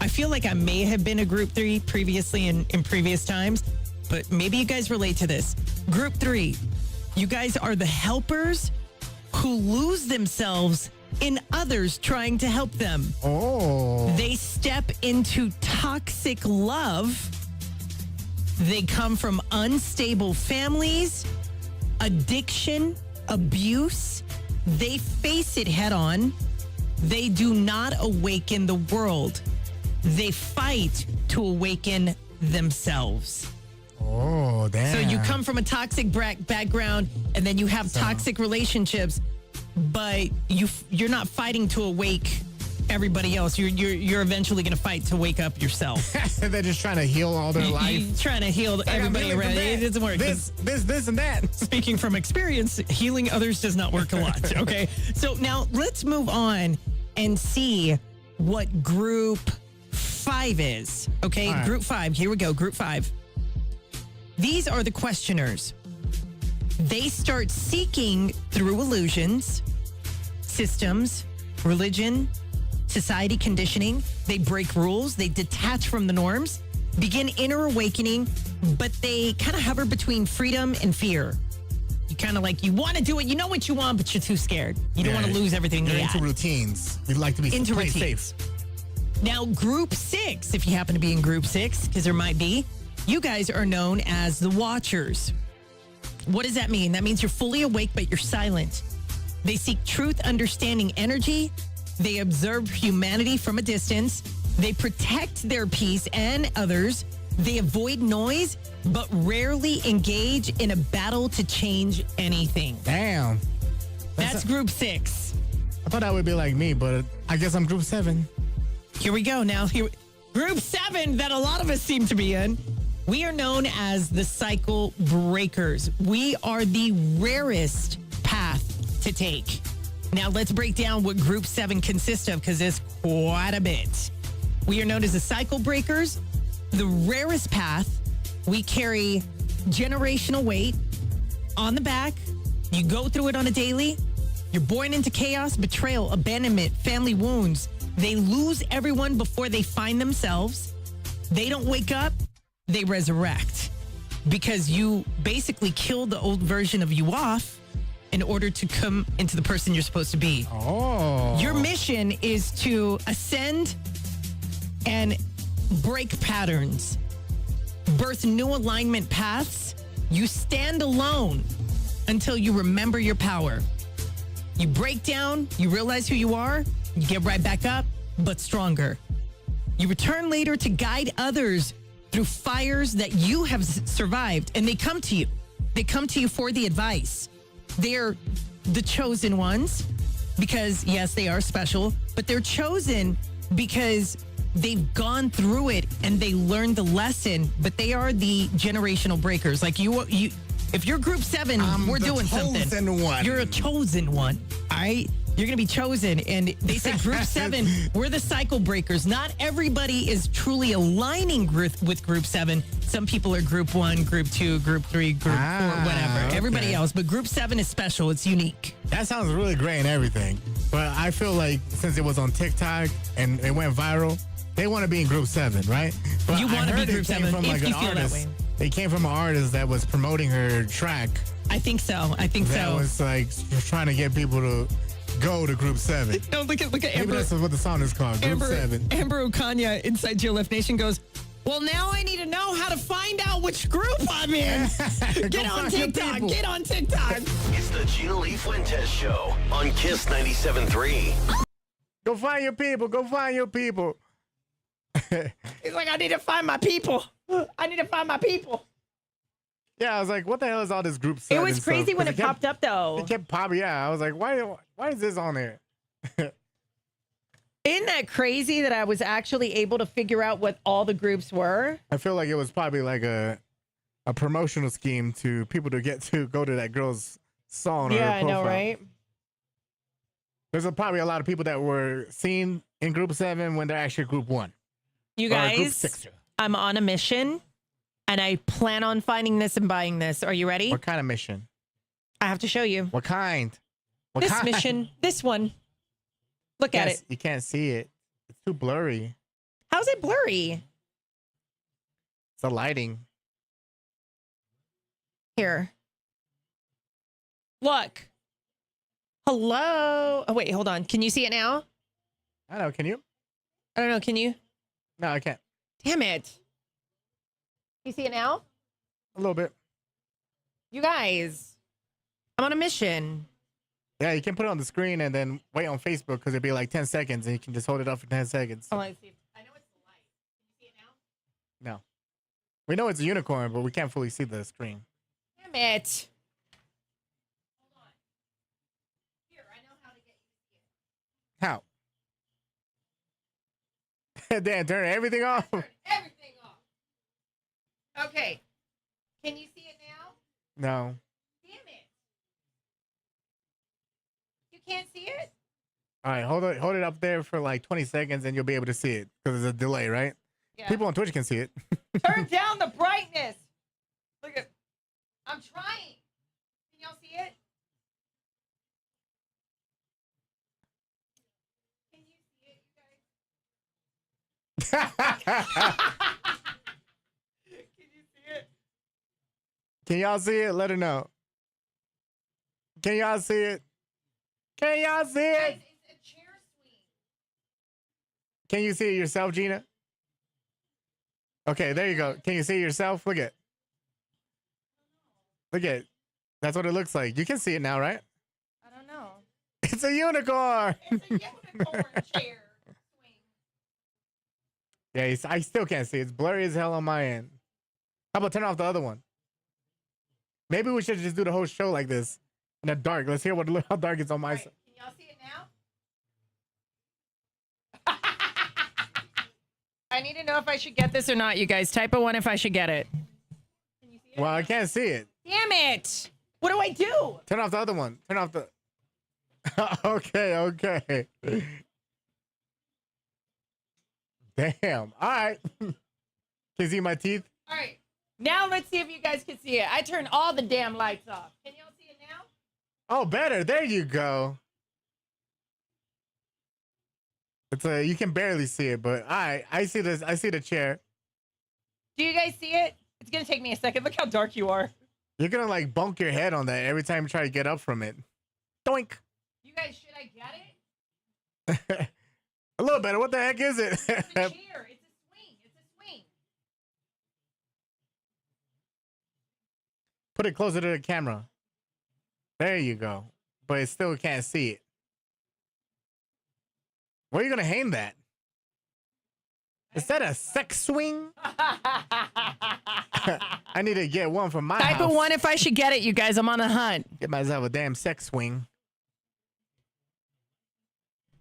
I feel like I may have been a Group 3 previously in previous times, but maybe you guys relate to this. Group 3. You guys are the helpers who lose themselves in others trying to help them. Oh. They step into toxic love. They come from unstable families, addiction, abuse. They face it head on. They do not awaken the world. They fight to awaken themselves. Oh, damn. So you come from a toxic background, and then you have toxic relationships, but you're not fighting to awake everybody else. You're eventually going to fight to wake up yourself. They're just trying to heal all their life. You're trying to heal Like, I'm everybody healing from around. that. It doesn't work. This, and that. Speaking from experience, healing others does not work a lot. Okay. So now let's move on and see what Group 5 is. Okay. All right. Group 5. Here we go. Group 5. These are the questioners. They start seeking through illusions, systems, religion, society conditioning. They break rules. They detach from the norms, begin inner awakening, but they kind of hover between freedom and fear. You kind of like, you want to do it. You know what you want, but you're too scared. You don't want to lose everything You're you into had. routines. You'd like to be Into play routines. safe. Now, Group 6, if you happen to be in Group 6, because there might be, you guys are known as the Watchers. What does that mean? That means you're fully awake, but you're silent. They seek truth, understanding energy. They observe humanity from a distance. They protect their peace and others. They avoid noise, but rarely engage in a battle to change anything. Damn. That's Group 6. I thought that would be like me, but I guess I'm Group 7. Here we go. Now, Group 7 that a lot of us seem to be in. We are known as the cycle breakers. We are the rarest path to take. Now, let's break down what Group 7 consists of, because it's quite a bit. We are known as the cycle breakers. The rarest path. We carry generational weight on the back. You go through it on a daily. You're born into chaos, betrayal, abandonment, family wounds. They lose everyone before they find themselves. They don't wake up. They resurrect, because you basically kill the old version of you off in order to come into the person you're supposed to be. Oh. Your mission is to ascend and break patterns, birth new alignment paths. You stand alone until you remember your power. You break down, you realize who you are, you get right back up, but stronger. You return later to guide others through fires that you have survived, and they come to you. They come to you for the advice. They're the chosen ones because, yes, they are special, but they're chosen because they've gone through it and they learned the lesson, but they are the generational breakers. Like you if you're Group 7, we're the doing something. chosen one. You're a chosen one, all right? You're going to be chosen. And they said Group 7, we're the cycle breakers. Not everybody is truly aligning with Group 7. Some people are Group 1, Group 2, Group 3, Group 4, whatever. Okay. Everybody else. But Group 7 is special. It's unique. That sounds really great and everything. But I feel like since it was on TikTok and it went viral, they want to be in Group 7, right? But You want to be Group 7 from if like you an feel artist. that way. It came from an artist that was promoting her track. I think so. I think That so. was like trying to get people to go to Group 7. No, look at Maybe Amber. that's what the song is called, Group 7. Amber Okanya inside GLF Nation goes, well, now I need to know how to find out which group I'm in. Get on find your TikTok. people. Get on TikTok. It's the Gina Lee Fuentes Show on Kiss 97.3. Go find your people. Go find your people. He's like, I need to find my people. I need to find my people. Yeah, I was like, what the hell is all this Group It 7 was crazy stuff? when 'Cause it popped up, though. It kept popping. Yeah, I was like, why is this on there? Isn't that crazy that I was actually able to figure out what all the groups were? I feel like it was probably like a promotional scheme to people to get to go to that girl's song. Or Yeah, her I know, profile. right? There's probably a lot of people that were seen in Group 7 when they're actually Group 1. You Or Group guys, 6. I'm on a mission, and I plan on finding this and buying this. Are you ready? What kind of mission? I have to show you. What kind? What This kind? mission, this one. Look at Yes, it. You can't see it. It's too blurry. How's it blurry? It's the lighting. Here. Look. Hello. Oh, wait, hold on. Can you see it now? I know. Can you? I don't know. Can you? No, I can't. Damn it. You see it now? A little bit. You guys, I'm on a mission. Yeah, you can put it on the screen and then wait on Facebook because it'd be like 10 seconds and you can just hold it up for 10 seconds. Oh, let's see. I know it's the light. Can you see it now? No. We know it's a unicorn, but we can't fully see the screen. Damn it. Hold on. Here, I know how to get you to see it. How? Dan, turn everything off. Turn everything off. Okay. Can you see it now? No. Damn it. You can't see it? All right, hold it up there for like 20 seconds and you'll be able to see it because there's a delay, right? Yeah. People on Twitch can see it. Turn down the brightness. Look at. I'm trying. Can y'all see it? Can you see it, you guys? Can you see it? Can y'all see it? Let her know. Can y'all see it? Can y'all see it? Guys, it's a chair swing. Can you see it yourself, Gina? Okay, there you go. Can you see it yourself? Look at. Look at. That's what it looks like. You can see it now, right? I don't know. It's a unicorn. It's a unicorn chair swing. Yeah, I still can't see. It's blurry as hell on my end. How about turn off the other one? Maybe we should just do the whole show like this in the dark. Let's hear how dark it's on my side. Can y'all see it now? I need to know if I should get this or not, you guys. Type a 1 if I should get it. Can you see it? Well, I can't see it. Damn it! What do I do? Turn off the other one. Turn off the. Okay. Damn. All right. Can you see my teeth? All right. Now let's see if you guys can see it. I turned all the damn lights off. Can y'all see it now? Oh, better. There you go. It's you can barely see it, but I see this. I see the chair. Do you guys see it? It's gonna take me a second. Look how dark you are. You're gonna like bunk your head on that every time you try to get up from it. Doink. You guys, should I get it? A little better. What the heck is it? It's a chair. It's a swing. It's a swing. Put it closer to the camera. There you go. But it still can't see it. Where are you gonna hang that? Is that a sex swing? I need to get one from my Type house. a 1 if I should get it, you guys. I'm on a hunt. Get myself a damn sex swing.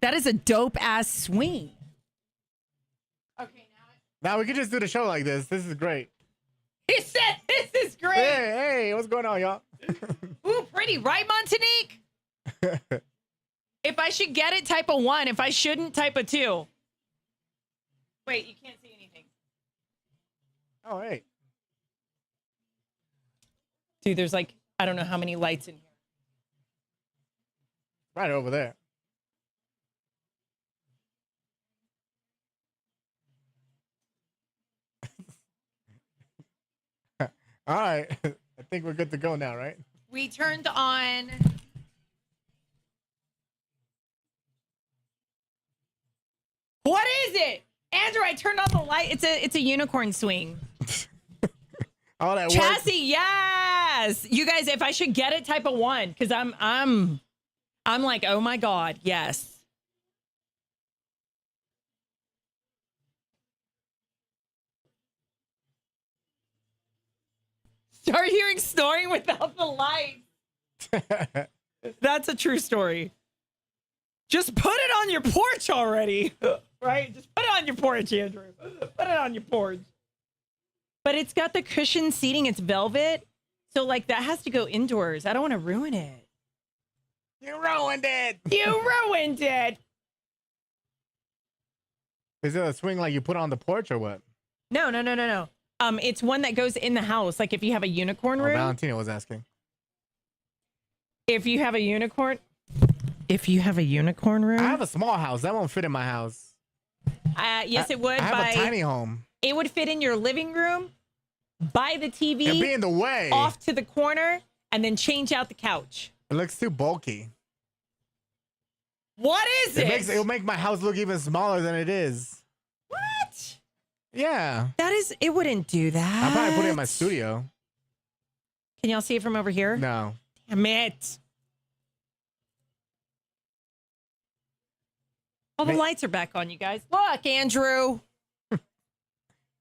That is a dope ass swing. Okay, Now we can just do the show like this. This is great. he said this is great. Hey, what's going on, y'all? Ooh, pretty, right, Montanique? If I should get it, type a 1. If I shouldn't, type a 2. Wait, you can't see anything. Oh, hey. Dude, there's like, I don't know how many lights in here. Right over there. All right. I think we're good to go now, right? We turned on. What is it? Andrew, I turned on the light. It's a unicorn swing. All that Chassis, work. yes. You guys, if I should get it, type a 1. Because I'm like, oh my God, yes. Start hearing snoring without the light. That's a true story. Just put it on your porch already. Right? Just put it on your porch, Andrew. Put it on your porch. But it's got the cushioned seating. It's velvet. So, like, that has to go indoors. I don't want to ruin it. You ruined it. You ruined it. Is it a swing like you put on the porch or what? No. It's one that goes in the house. Like, if you have a unicorn room. Valentina was asking. If you have a unicorn room. I have a small house. That won't fit in my house. Yes, it would. I have a tiny home. It would fit in your living room, by the TV. It'd be in the way. Off to the corner, and then change out the couch. It looks too bulky. What is it? It'll make my house look even smaller than it is. What? Yeah. It wouldn't do that. I'll probably put it in my studio. Can y'all see it from over here? No. Damn it. All the lights are back on, you guys. Look, Andrew.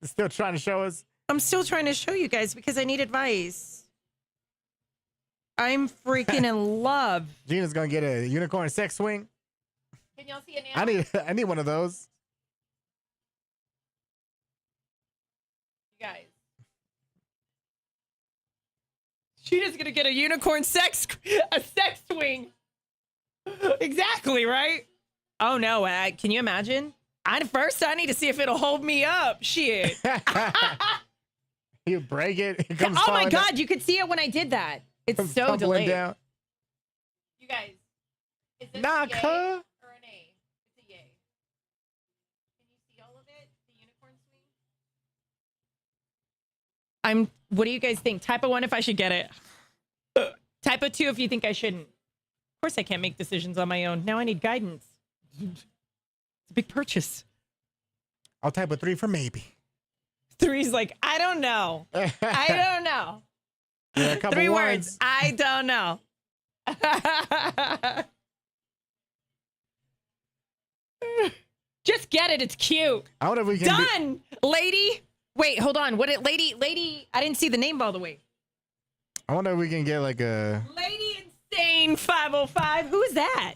Still trying to show us? I'm still trying to show you guys because I need advice. I'm freaking in love. Gina's going to get a unicorn sex swing. Can y'all see it now? I need one of those. You guys. Gina's going to get a unicorn sex swing. Exactly, right? Oh, no. Can you imagine? First, I need to see if it'll hold me up. Shit. You break it. It comes Oh, my God. down. You could see it when I did that. It's so Tumbling delayed. down. You guys. Is this Nah, a yay cuh. or an A? It's a yay. Can you see all of it? The unicorn swing? What do you guys think? Type a 1 if I should get it. Type a 2 if you think I shouldn't. Of course, I can't make decisions on my own. Now I need guidance. It's a big purchase. I'll type a 3 for maybe. 3's like, I don't know. I don't know. Yeah, a couple 3 ones. words. I don't know. Just get it. It's cute. I wonder if we can Done, lady. Wait, hold on. Lady? I didn't see the name all the way. I wonder if we can get like a Lady Insane 505. Who is that?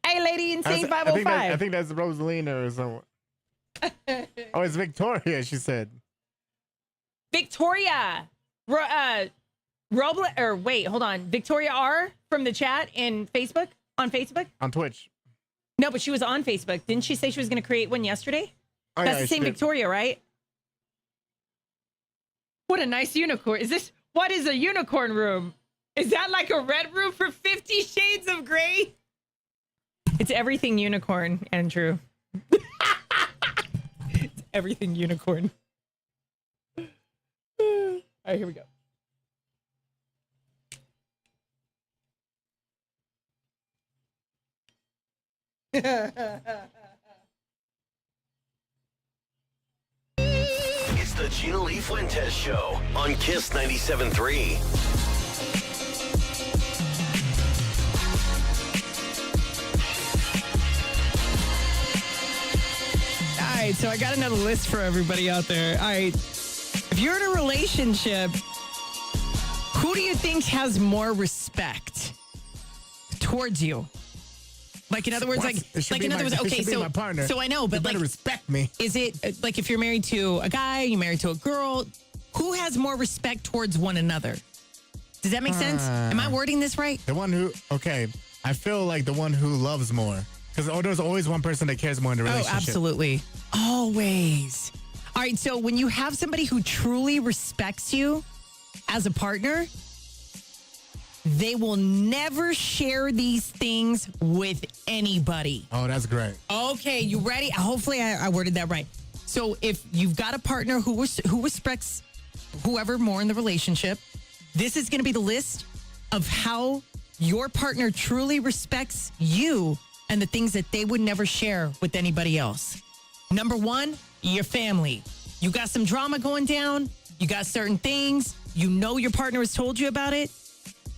Hey, Lady Insane 505. I think that's Rosalina or someone. Oh, it's Victoria, she said. Victoria. Wait, hold on. Victoria R from the chat in Facebook? On Facebook? On Twitch. No, but she was on Facebook. Didn't she say she was going to create one yesterday? Oh, That's yeah, the same she did. Victoria, right? What a nice unicorn. What is a unicorn room? Is that like a red room for 50 Shades of Grey? It's everything unicorn, Andrew. It's everything unicorn. All right, here we go. It's the Gina Lee Fuentes Show on Kiss 97.3. All right, so I got another list for everybody out there. All right, if you're in a relationship, who do you think has more respect towards you? Like, in other words, What? It should be my partner. So I know, but They better like, respect me. is it like if you're married to a guy, you're married to a girl, who has more respect towards one another? Does that make sense? Am I wording this right? The one who, okay, I feel like the one who loves more. Because there's always one person that cares more in the relationship. Oh, absolutely. Always. All right, so when you have somebody who truly respects you as a partner, they will never share these things with anybody. Oh, that's great. Okay, you ready? Hopefully I worded that right. So if you've got a partner who respects whoever more in the relationship, this is going to be the list of how your partner truly respects you and the things that they would never share with anybody else. Number 1, your family. You got some drama going down. You got certain things. You know your partner has told you about it.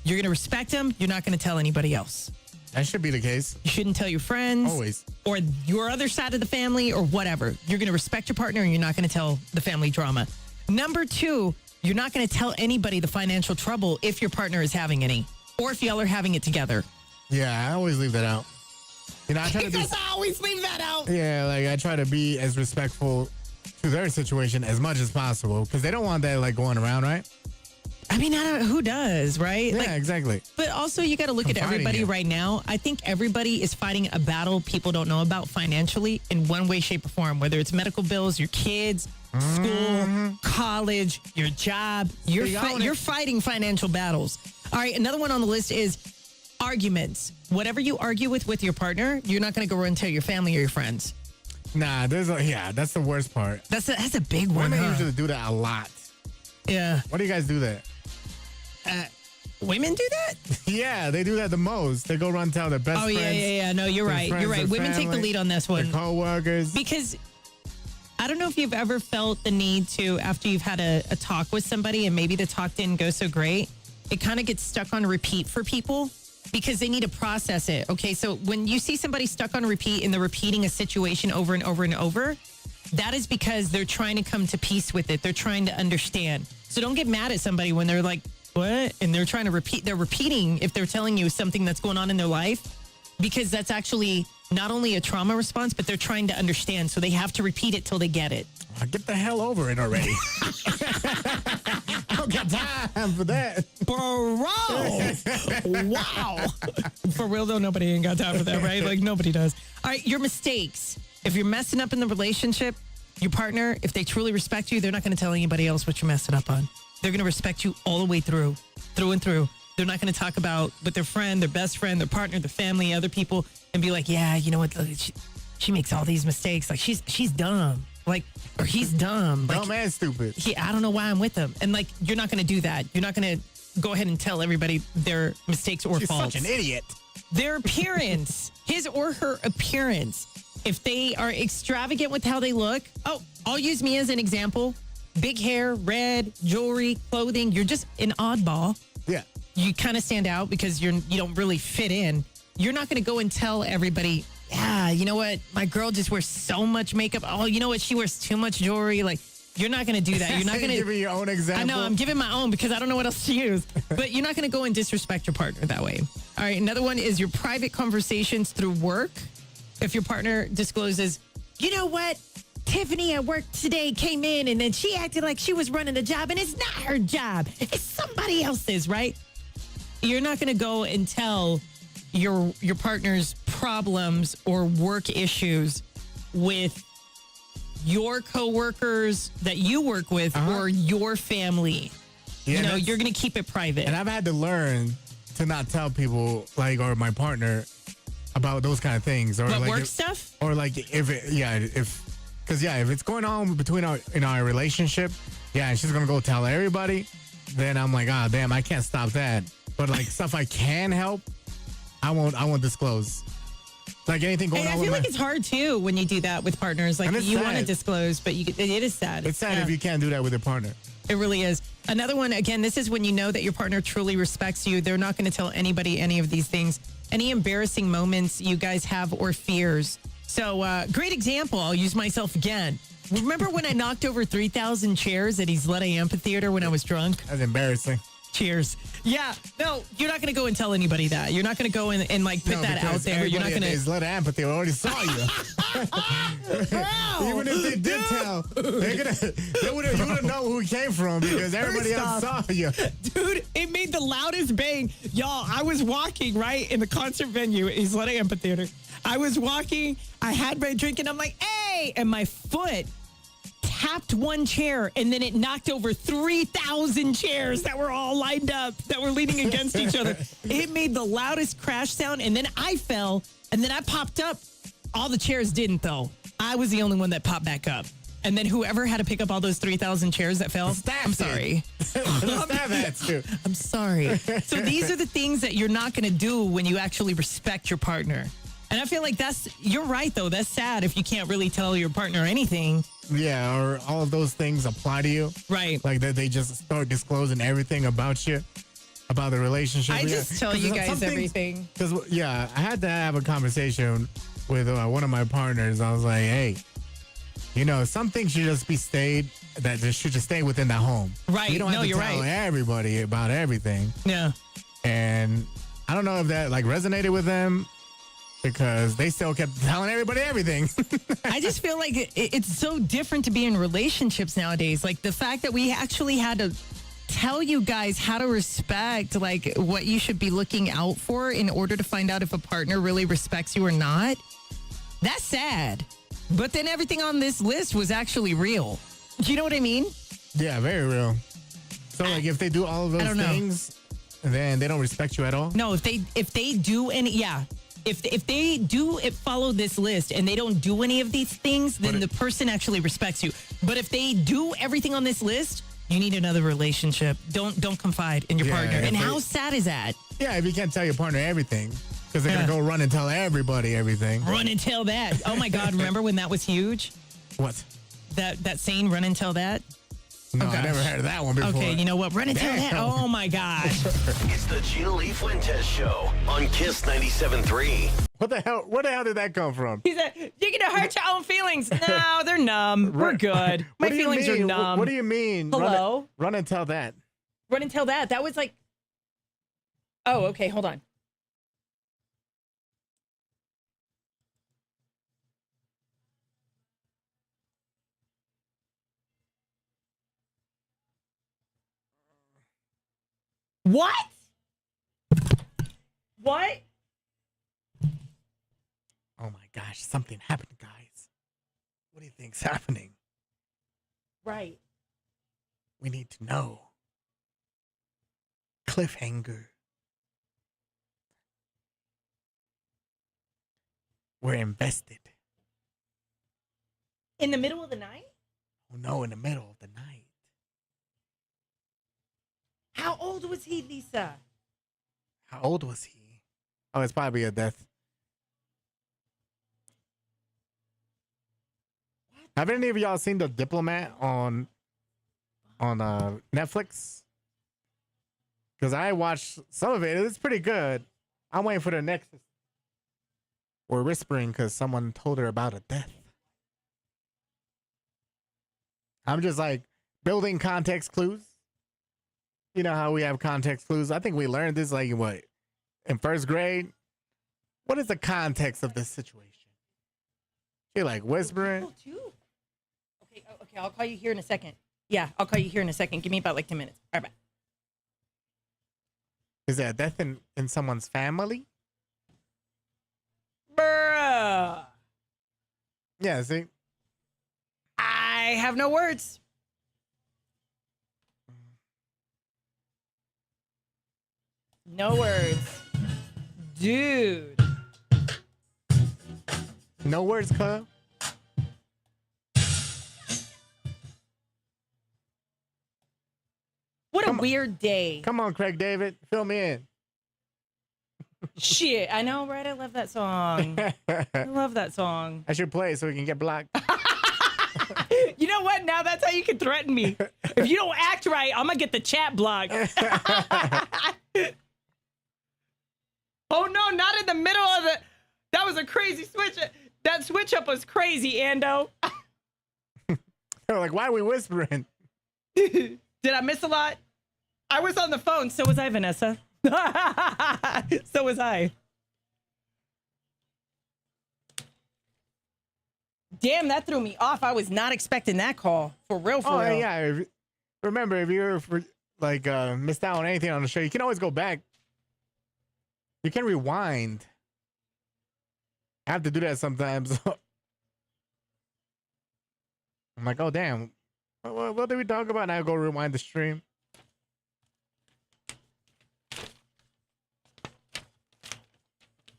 You're going to respect them. You're not going to tell anybody else. That should be the case. You shouldn't tell your friends. Always. Or your other side of the family or whatever. You're going to respect your partner and you're not going to tell the family drama. Number 2, you're not going to tell anybody the financial trouble if your partner is having any or if y'all are having it together. Yeah, I always leave that out. You know, I try to be. Because I always leave that out. Yeah, like I try to be as respectful to their situation as much as possible because they don't want that like going around, right? I mean, who does, right? Yeah, exactly. But also, you got to look at everybody right now. I think everybody is fighting a battle people don't know about financially in one way, shape, or form, whether it's medical bills, your kids, school, college, your job. You're fighting financial battles. All right, another one on the list is arguments. Whatever you argue with your partner, you're not going to go run and tell your family or your friends. Nah, that's the worst part. That's a big one. Women usually do that a lot. Yeah. Why do you guys do that? Women do that? Yeah, they do that the most. They go run and tell their best friends. Yeah. No, you're right. Friends, You're right. Women take the lead on this one. Their co-workers. Because I don't know if you've ever felt the need to, after you've had a talk with somebody and maybe the talk didn't go so great, it kind of gets stuck on repeat for people because they need to process it. Okay, so when you see somebody stuck on repeat and they're repeating a situation over and over and over, that is because they're trying to come to peace with it. They're trying to understand. So don't get mad at somebody when they're like, what? And they're trying to repeat. They're repeating if they're telling you something that's going on in their life, because that's actually not only a trauma response, but they're trying to understand. So they have to repeat it till they get it. Get the hell over it already. I don't got time for that. Bro. Wow. For real, though, nobody ain't got time for that, right? Like, nobody does. All right, your mistakes. If you're messing up in the relationship, your partner, if they truly respect you, they're not going to tell anybody else what you're messing up on. They're going to respect you all the way through and through. They're not going to talk about with their friend, their best friend, their partner, their family, other people, and be like, yeah, you know what? She makes all these mistakes. Like, she's dumb. Like, or he's dumb. Like, dumb and stupid. I don't know why I'm with him. And, like, you're not going to do that. You're not going to go ahead and tell everybody their mistakes or She's faults. such an idiot. Their appearance, his or her appearance. If they are extravagant with how they look, I'll use me as an example. Big hair, red, jewelry, clothing. You're just an oddball. Yeah. You kind of stand out because you don't really fit in. You're not going to go and tell everybody, yeah, you know what? My girl just wears so much makeup. Oh, you know what? She wears too much jewelry. Like, you're not going to do that. You're not going to give me your own example. I know. I'm giving my own because I don't know what else to use. But you're not going to go and disrespect your partner that way. All right. Another one is your private conversations through work. If your partner discloses, you know what? Tiffany at work today came in and then she acted like she was running the job and it's not her job. It's somebody else's, right? You're not going to go and tell your partner's problems or work issues with your coworkers that you work with or your family. Yeah, you're going to keep it private. And I've had to learn to not tell people or my partner about those kind of things or work stuff, or like if it's going on between our relationship, and she's gonna go tell everybody, then I'm like, damn, I can't stop that. But like stuff I can help, I won't disclose. Like anything going on. I feel like it's hard too when you do that with partners. Like you want to disclose, but it is sad. It's sad if you can't do that with your partner. It really is. Another one, again, this is when you know that your partner truly respects you. They're not going to tell anybody any of these things. Any embarrassing moments you guys have or fears. So, great example. I'll use myself again. Remember when I knocked over 3,000 chairs at Isleta Amphitheater when I was drunk? That's embarrassing. Cheers. Yeah. No, you're not going to go and tell anybody that. You're not going to go and like put that out there. You're not going to. There's let empathy. Already saw you. Even if they did tell, you wouldn't know who it came from because everybody else saw you. Dude, it made the loudest bang. Y'all, I was walking, right, in the concert venue. He's at Amphitheater. I was walking. I had my drink, and I'm like, hey! And my foot tapped one chair, and then it knocked over 3,000 chairs that were all lined up, that were leaning against each other. It made the loudest crash sound, and then I fell, and then I popped up. All the chairs didn't, though. I was the only one that popped back up. And then whoever had to pick up all those 3,000 chairs that fell, I'm sorry. I'm sorry. So these are the things that you're not going to do when you actually respect your partner. And I feel like you're right, though. That's sad if you can't really tell your partner anything. Yeah, or all of those things apply to you. Right. Like that they just start disclosing everything about you, about the relationship. I just tell you guys everything. Because, I had to have a conversation with one of my partners. I was like, hey, some things should just be should just stay within that home. Right. You don't have to tell everybody about everything. Yeah. And I don't know if that resonated with them because they still kept telling everybody everything. I just feel like it's so different to be in relationships nowadays. Like the fact that we actually had to tell you guys how to respect what you should be looking out for in order to find out if a partner really respects you or not. That's sad. But then everything on this list was actually real. Do you know what I mean? Yeah, very real. So if they do all of those things, then they don't respect you at all? No, if they do if they do follow this list and they don't do any of these things, then the person actually respects you. But if they do everything on this list, you need another relationship. Don't confide in your partner. And how sad is that? Yeah, if you can't tell your partner everything, because they're going to go run and tell everybody everything. Run and tell that. Oh, my God. Remember when that was huge? What? That saying, run and tell that? No, I never heard of that one before. Okay, you know what? Run and tell that. Oh, my God. It's the GLF Fuentes Show on Kiss 97.3. What the hell? Where the hell did that come from? He said, you're going to hurt your own feelings. No, they're numb. We're good. My feelings are numb. What do you mean? Hello? Run and tell that. Run and tell that. That was like... Oh, okay. Hold on. What? What? Oh my gosh, something happened, guys. What do you think's happening? Right. We need to know. Cliffhanger. We're invested. In the middle of the night? Oh no, in the middle of the night. How old was he, Lisa? How old was he? Oh, it's probably a death. What? Have any of y'all seen The Diplomat on Netflix? Because I watched some of it. It's pretty good. I'm waiting for the next. We're whispering because someone told her about a death. I'm just building context clues. You know how we have context clues? I think we learned this in first grade? What is the context of this situation? You're whispering. Okay, I'll call you here in a second. Yeah, I'll call you here in a second. Give me about 10 minutes. All right, bye. Is there a death in someone's family? Bruh. Yeah, see? I have no words. No words. Dude. No words, cuz? What a weird day. Come on, Craig David. Fill me in. Shit. I know, right? I love that song. I love that song. I should play it so we can get blocked. You know what? Now that's how you can threaten me. If you don't act right, I'm going to get the chat blocked. Oh, no, not in the middle of the... That was a crazy switch. That switch up was crazy, Ando. They're why are we whispering? Did I miss a lot? I was on the phone. So was I, Vanessa. So was I. Damn, that threw me off. I was not expecting that call. For real, for real. Yeah. Remember, if you're missed out on anything on the show, you can always go back. You can rewind. I have to do that sometimes. I'm like, oh, damn. What did we talk about? Now I go rewind the stream.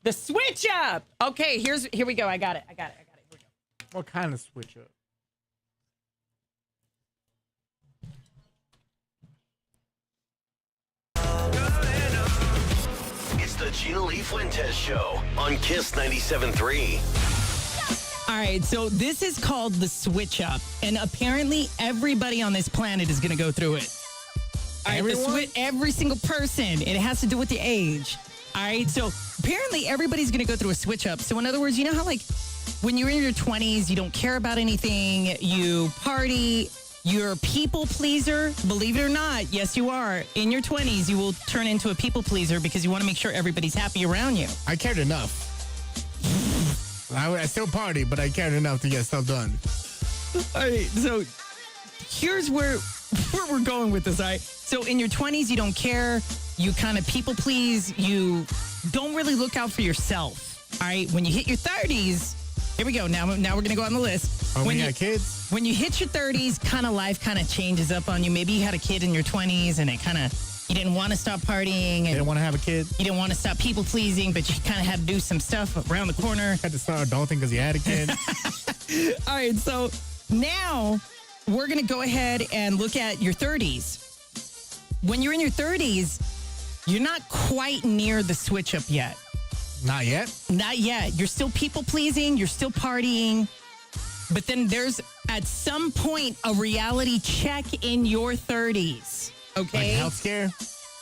The switch up. Okay, here we go. I got it. Here we go. What kind of switch up? It's the Gina Lee Fuentes Show on Kiss 97.3. All right, so this is called the switch up, and apparently everybody on this planet is going to go through it. All right, every single person. It has to do with the age. All right, so apparently everybody's going to go through a switch up. So in other words, you know how like when you're in your 20s, you don't care about anything, you party, you're a people pleaser. Believe it or not, yes, you are. In your 20s, you will turn into a people pleaser because you want to make sure everybody's happy around you. I cared enough. I still party, but I cared enough to get stuff done. All right, so here's where we're going with this, all right? So in your 20s, you don't care. You kind of people please. You don't really look out for yourself, all right? When you hit your 30s, here we go. Now we're going to go on the list. When you got kids? When you hit your 30s, kind of life kind of changes up on you. Maybe you had a kid in your 20s and it kind of, you didn't want to stop partying. And didn't want to have a kid? You didn't want to stop people pleasing, but you kind of had to do some stuff around the corner. Had to start adulting because you had a kid. All right, so now we're going to go ahead and look at your 30s. When you're in your 30s, you're not quite near the switch up yet. Not yet? Not yet. You're still people pleasing. You're still partying. But then there's at some point a reality check in your 30s. Okay? Like a health scare?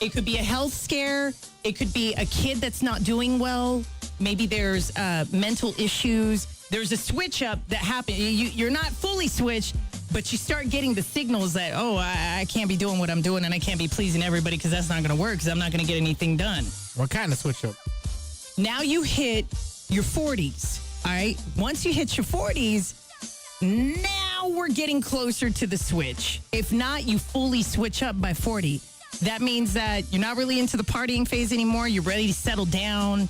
It could be a health scare. It could be a kid that's not doing well. Maybe there's mental issues. There's a switch up that happens. You're not fully switched, but you start getting the signals that, oh, I can't be doing what I'm doing and I can't be pleasing everybody because that's not going to work because I'm not going to get anything done. What kind of switch up? Now you hit your 40s, all right? Once you hit your 40s, now we're getting closer to the switch. If not, you fully switch up by 40. That means that you're not really into the partying phase anymore. You're ready to settle down.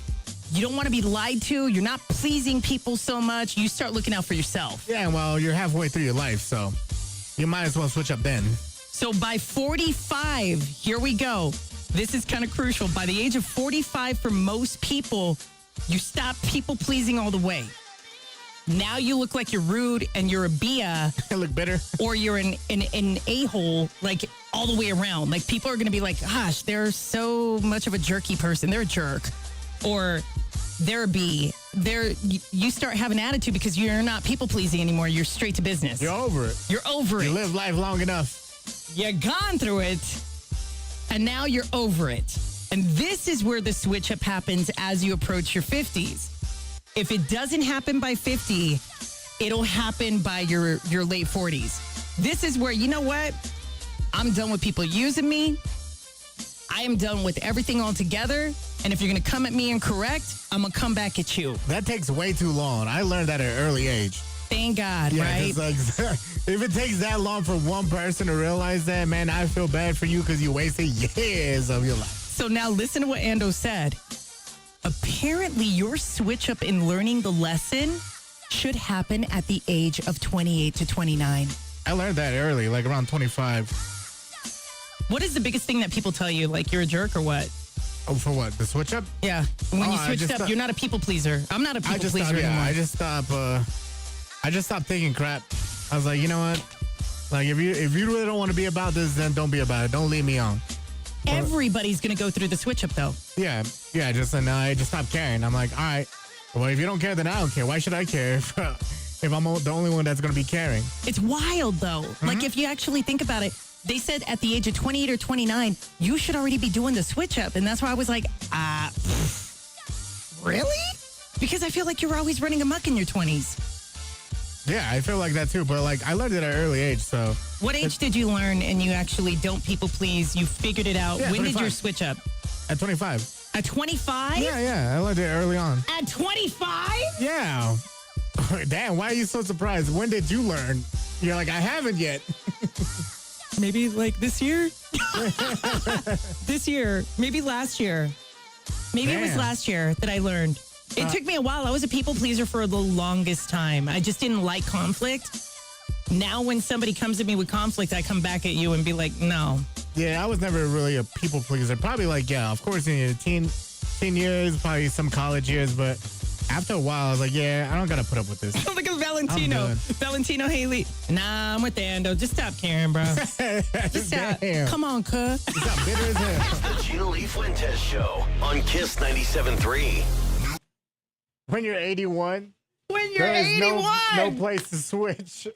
You don't want to be lied to. You're not pleasing people so much. You start looking out for yourself. Yeah, well, you're halfway through your life, so you might as well switch up then. So by 45, here we go. This is kind of crucial. By the age of 45, for most people, you stop people pleasing all the way. Now you look like you're rude and you're a bia. You look bitter. Or you're an a-hole, like all the way around. Like people are going to be like, gosh, they're so much of a jerky person. They're a jerk. Or they're a B. You start having attitude because you're not people pleasing anymore. You're straight to business. You're over it. You're over it. You live life long enough. You've gone through it. And now you're over it. And this is where the switch up happens as you approach your 50s. If it doesn't happen by 50, it'll happen by your late 40s. This is where, you know what? I'm done with people using me. I am done with everything altogether. And if you're going to come at me incorrect, I'm going to come back at you. That takes way too long. I learned that at an early age. Thank God, yeah, right? Like, if it takes that long for one person to realize that, man, I feel bad for you because you wasted years of your life. So now listen to what Ando said. Apparently, your switch up in learning the lesson should happen at the age of 28 to 29. I learned that early, like around 25. What is the biggest thing that people tell you? Like you're a jerk or what? Oh, for what? The switch up? Yeah. When you switched up, you're not a people pleaser. I'm not a people pleaser anymore. I just stopped taking crap. I was like, you know what? Like, if you really don't want to be about this, then don't be about it. Don't lead me on. Everybody's going to go through the switch up, though. Yeah. I just stopped caring. I'm like, all right. Well, if you don't care, then I don't care. Why should I care if I'm the only one that's going to be caring? It's wild, though. Mm-hmm. Like, if you actually think about it, they said at the age of 28 or 29, you should already be doing the switch up. And that's why I was like, really? Because I feel like you were always running amok in your 20s. Yeah, I feel like that too. But like, I learned it at an early age. So What age did you learn and you actually don't people please? You figured it out. Yeah, When did 25. your switch up? at 25. At 25? Yeah, I learned it early on. At 25? Yeah. Damn, why are you so surprised? When did you learn? You're like, I haven't yet. Maybe like this year? This year. Maybe last year. Maybe it was Damn. last year that I learned. It took me a while. I was a people pleaser for the longest time. I just didn't like conflict. Now when somebody comes at me with conflict, I come back at you and be like, no. Yeah, I was never really a people pleaser. Probably like, yeah, of course in your teen years, probably some college years, but after a while, I was like, yeah, I don't got to put up with this. Look at Valentino. I'm good. Valentino Haley. Nah, I'm with Ando. Just stop caring, bro. Just stop. Damn. Come on, cuz. You got bitter as hell. The Gina Lee Fuentes Show on Kiss 97.3. When you're 81, When you're there is 81. no place to switch.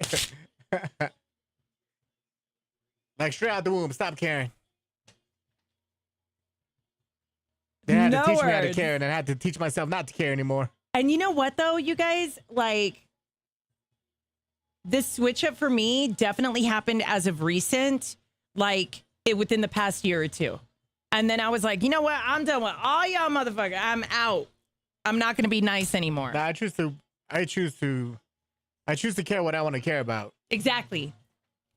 Like straight out the womb, stop caring. They had No to teach me how to words. care, and I had to teach myself not to care anymore. And you know what, though, you guys? Like, this switch up for me definitely happened as of recent, like, within the past year or two. And then I was like, you know what? I'm done with all y'all motherfuckers. I'm out. I'm not going to be nice anymore. Nah, I choose to care what I want to care about. Exactly.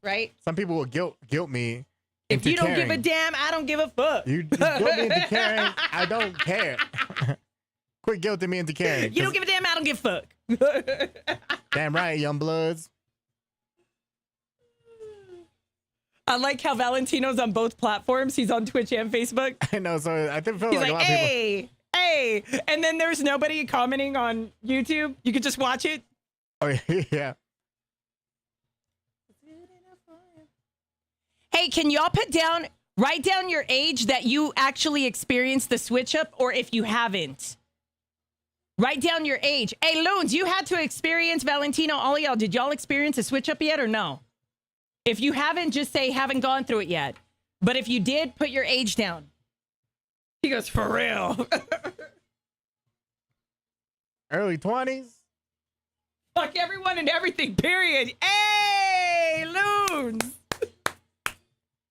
Right? Some people will guilt me. If into you don't caring. give a damn, I don't give a fuck. You just guilt me into caring. I don't care. Quit guilting me into caring. You don't give a damn, I don't give a fuck. Damn right, young bloods. I like how Valentino's on both platforms. He's on Twitch and Facebook. I know, so I think feel He's like a like, lot of people. hey. And then there's nobody commenting on YouTube. You could just watch it. Oh yeah. Hey, can y'all write down your age that you actually experienced the switch up, or if you haven't? Write down your age. Hey, Loons, you had to experience Valentino. All of y'all, did y'all experience a switch up yet or no? If you haven't, just say haven't gone through it yet. But if you did, put your age down. He goes, for real. Early 20s. Fuck everyone and everything, period. Hey, Loons.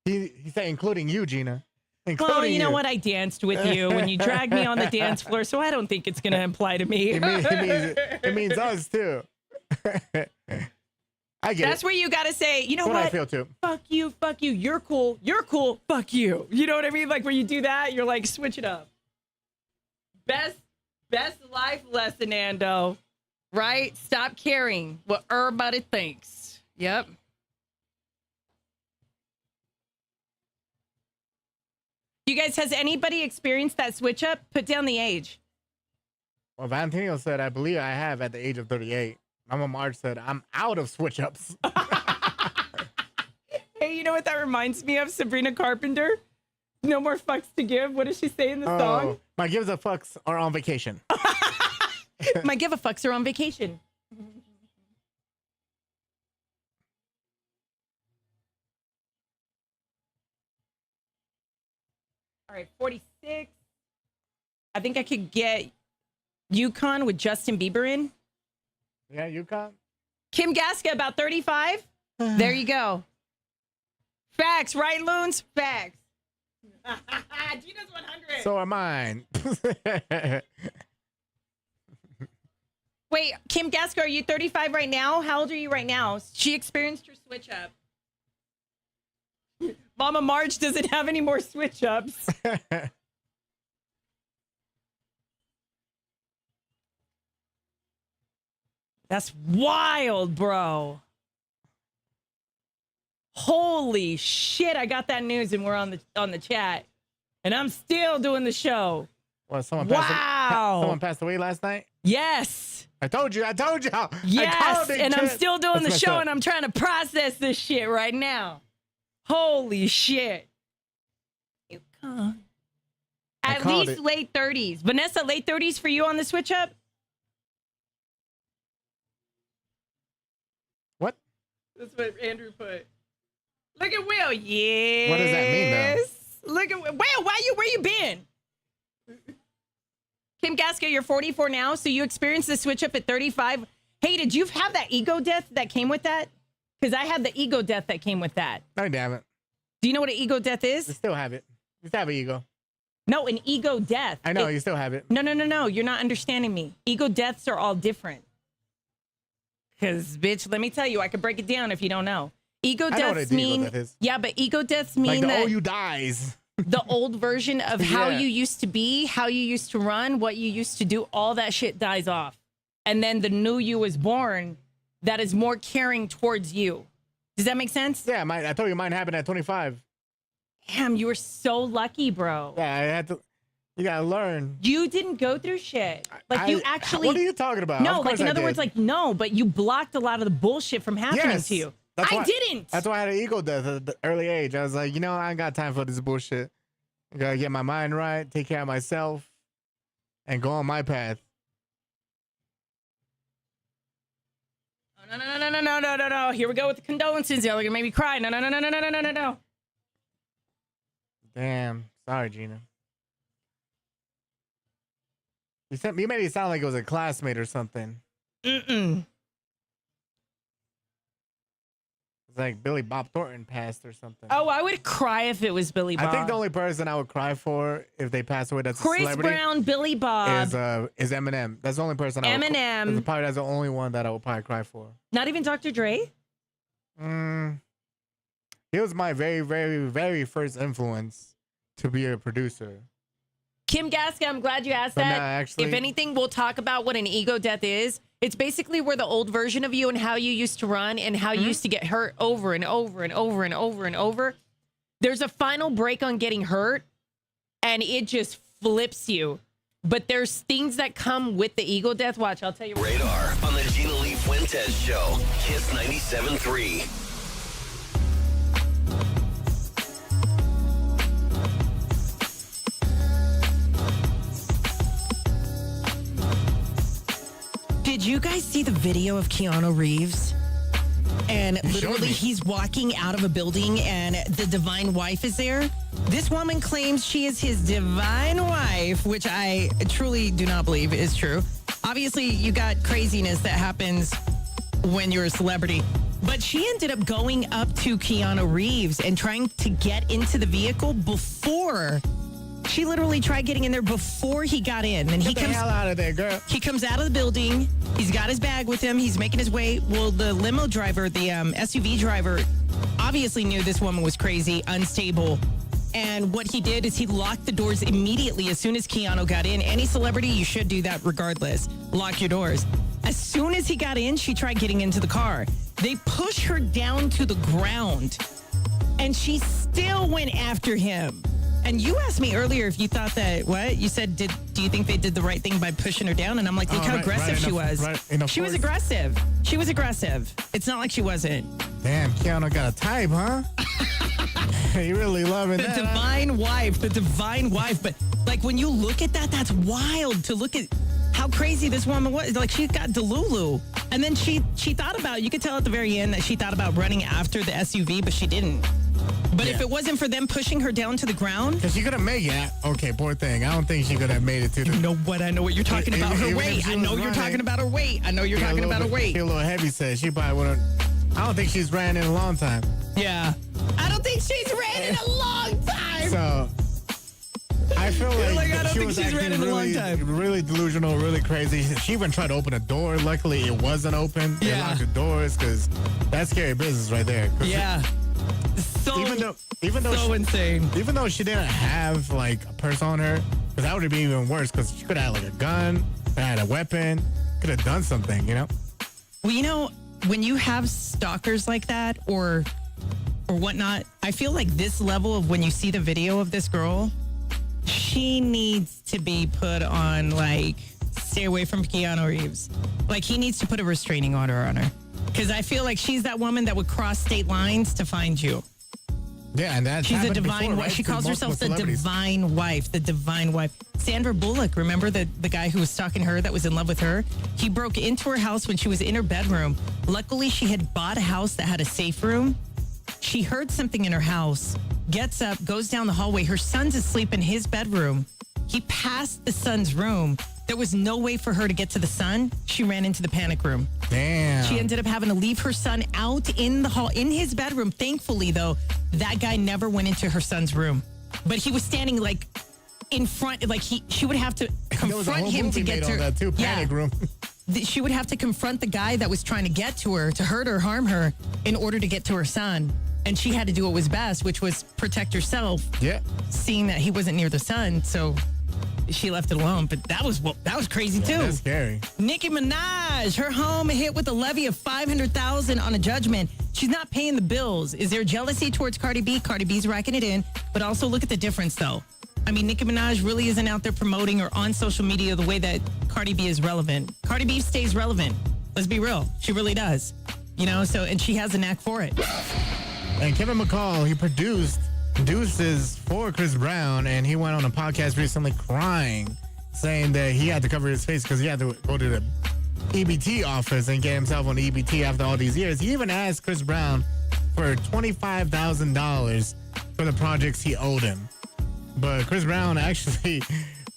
He said, including you, Gina. Including Well, you know what? I danced with you when you dragged me on the dance floor, so I don't think it's going to imply to me. It means us too. I get That's it. where you got to say, you know That's what I what? feel too. Fuck you. You're cool. Fuck you. You know what I mean? Like where you do that, you're like, switch it up. Best life lesson, Ando. Right? Stop caring what everybody thinks. Yep. You guys, has anybody experienced that switch up? Put down the age. Well, Valentino said, I believe I have at the age of 38. Mama Marge said, I'm out of switch ups. Hey, you know what that reminds me of? Sabrina Carpenter. No more fucks to give. What does she say in the song? My gives a fucks are on vacation. My give a fucks are on vacation. All right, 46. I think I could get Yukon with Justin Bieber in. Yeah, Yukon. Kim Gaska, about 35. There you go. Facts, right, Loons? Facts. Gina's 100. So are mine. Wait, Kim Gaska, are you 35 right now? How old are you right now? She experienced her switch up. Mama Marge doesn't have any more switch ups. That's wild, bro. Holy shit, I got that news and we're on the chat. And I'm still doing the show. Well, someone Wow. passed away last night? Yes. I told you. Yes. And I'm still doing the show up. and I'm trying to process this shit right now. Holy shit. You can't. At called least it. late 30s. Vanessa, late 30s for you on the switch up? What? That's what Andrew put. Look at Will. Yes. What does that mean, though? Look at Will. Where you been? Kim Gaska, you're 44 now, so you experienced the switch up at 35. Hey, did you have that ego death that came with that? Because I had the ego death that came with that. No, damn it. Do you know what an ego death You is? still have it. You still have an ego. No, an ego death. I know, you still have it. No. You're not understanding me. Ego deaths are all different. Because, bitch, let me tell you, I could break it down if you don't know. Ego I know what deaths an mean. ego death is. Yeah, but ego deaths mean Like the that you dies. the old version of how Yeah. you used to be, how you used to run, what you used to do, all that shit dies off. And then the new you is born that is more caring towards you. Does that make sense? Yeah, I told you mine happened at 25. Damn, you were so lucky, bro. Yeah, I had to. You gotta learn. You didn't go through shit. Like you actually. What are you talking about? No, Of like course in I other did. words, like no, but you blocked a lot of the bullshit from happening Yes, to you. that's I why- didn't. That's why I had an ego death at the early age. I was like, you know, I ain't got time for this bullshit. I gotta get my mind right, take care of myself, and go on my path. Oh, no. Here we go with the condolences. Y'all are gonna make me cry. No. Damn. Sorry, Gina. You made it sound like it was a classmate or something. Mm-mm. It's like Billy Bob Thornton passed or something. Oh, I would cry if it was Billy Bob. I think the only person I would cry for if they pass away that's a Chris celebrity Brown, Billy Bob. is Eminem. That's the only person I would Eminem. probably that's the only one that I would probably cry for. Not even Dr. Dre? He was my very, very, very first influence to be a producer. Kim Gasca, I'm glad you asked But that. no, actually- If anything, we'll talk about what an ego death is. It's basically where the old version of you and how you used to run and how you used to get hurt over and over and over and over and over. There's a final break on getting hurt, and it just flips you. But there's things that come with the ego death. Watch, I'll tell you. Radar on the Gina Lee Fuentes Show. Kiss 97.3. Did you guys see the video of Keanu Reeves? And You showed literally, me. he's walking out of a building and the divine wife is there. This woman claims she is his divine wife, which I truly do not believe is true. Obviously, you got craziness that happens when you're a celebrity. But she ended up going up to Keanu Reeves and trying to get into the vehicle before. She literally tried getting in there before he got in. And he Get the comes hell out of there, girl. he comes out of the building. He's got his bag with him. He's making his way. Well, the limo driver, the SUV driver, obviously knew this woman was crazy, unstable. And what he did is he locked the doors immediately as soon as Keanu got in. Any celebrity, you should do that regardless. Lock your doors. As soon as he got in, she tried getting into the car. They pushed her down to the ground. And she still went after him. And you asked me earlier if you thought that, what? You said, do you think they did the right thing by pushing her down? And I'm like, look how aggressive she was. She was aggressive. She was aggressive. It's not like she wasn't. Damn, Keanu got a type, huh? You really loving The that, huh? divine wife, the divine wife. But like when you look at that, that's wild to look at how crazy this woman was. Like she got Delulu. And then she thought about, you could tell at the very end that she thought about running after the SUV, but she didn't. But if Yeah. it wasn't for them pushing her down to the ground. Because she could have made it. Okay, poor thing. I don't think she could have made it to the... You know what? I know what you're talking about. Her Even if weight. she I was know you're running, talking about her weight. I know you're she a talking little about her bit- weight. She a little heavy set. She probably would have... I don't think she's ran in a long time. Yeah. I don't think she's ran in a long time. So... I feel You're like, like, I don't she think was she's ran acting in a long really, time. really delusional, really crazy. She even tried to open a door. Luckily, it wasn't open. They Yeah. locked the doors because that's scary business right there. 'Cause Yeah. So, even though so she, insane. even though she didn't have like a purse on her, because that would have been even worse. Because she could have had like a gun, had a weapon, could have done something. You know. Well, you know, when you have stalkers like that or whatnot, I feel like this level of when you see the video of this girl, she needs to be put on like stay away from Keanu Reeves. Like he needs to put a restraining order on her. Because I feel like she's that woman that would cross state lines to find you. Yeah, and that's She's a divine wife. She calls herself the divine wife. The divine wife. Sandra Bullock, remember the guy who was stalking her that was in love with her? He broke into her house when she was in her bedroom. Luckily, she had bought a house that had a safe room. She heard something in her house, gets up, goes down the hallway. Her son's asleep in his bedroom. He passed the son's room. There was no way for her to get to the son. She ran into the panic room. Damn. She ended up having to leave her son out in the hall, in his bedroom. Thankfully, though, that guy never went into her son's room. But he was standing like in front, like she would have to confront him to get to her. That too, panic room. She would have to confront the guy that was trying to get to her, to hurt or harm her, in order to get to her son. And she had to do what was best, which was protect herself. Yeah. Seeing that he wasn't near the son, so she left it alone. But that was crazy too. That's scary. Nicki Minaj, her home hit with a levy of $500,000 on a judgment. She's not paying the bills. Is there jealousy towards Cardi B? Cardi B's racking it in. But also look at the difference, though. I mean, Nicki Minaj really isn't out there promoting or on social media the way that Cardi B is relevant. Cardi B stays relevant. Let's be real. She really does. You know, so, and she has a knack for it. And Kevin McCall, he produced Deuces for Chris Brown, and he went on a podcast recently crying, saying that he had to cover his face because he had to go to the EBT office and get himself on EBT after all these years. He even asked Chris Brown for $25,000 for the projects he owed him. But Chris Brown actually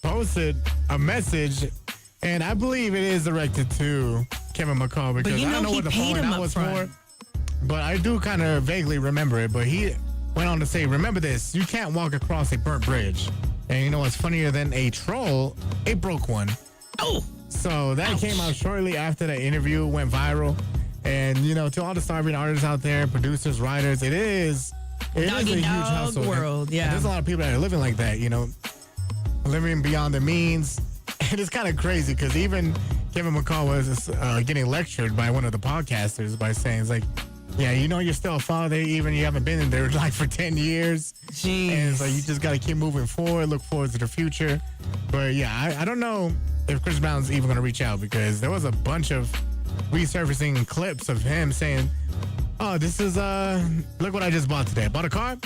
posted a message, and I believe it is directed to Kevin McCall because I don't know what the falling out was for. But I do kind of vaguely remember it. But he went on to say, remember this, you can't walk across a burnt bridge. And you know what's funnier than a troll? A broke one. Oh! So that came out shortly after the interview went viral. And, you know, to all the starving artists out there, producers, writers, it is a huge hustle. World, yeah. And there's a lot of people that are living like that, you know, living beyond their means. And it's kind of crazy because even Kevin McCall was getting lectured by one of the podcasters by saying, it's like, yeah, you know, you're still a father, even you haven't been in there like for 10 years. Jeez. And it's like, you just got to keep moving forward, look forward to the future. But yeah, I don't know if Chris Brown's even going to reach out because there was a bunch of resurfacing clips of him saying, oh, this is, look what I just bought today. I bought a car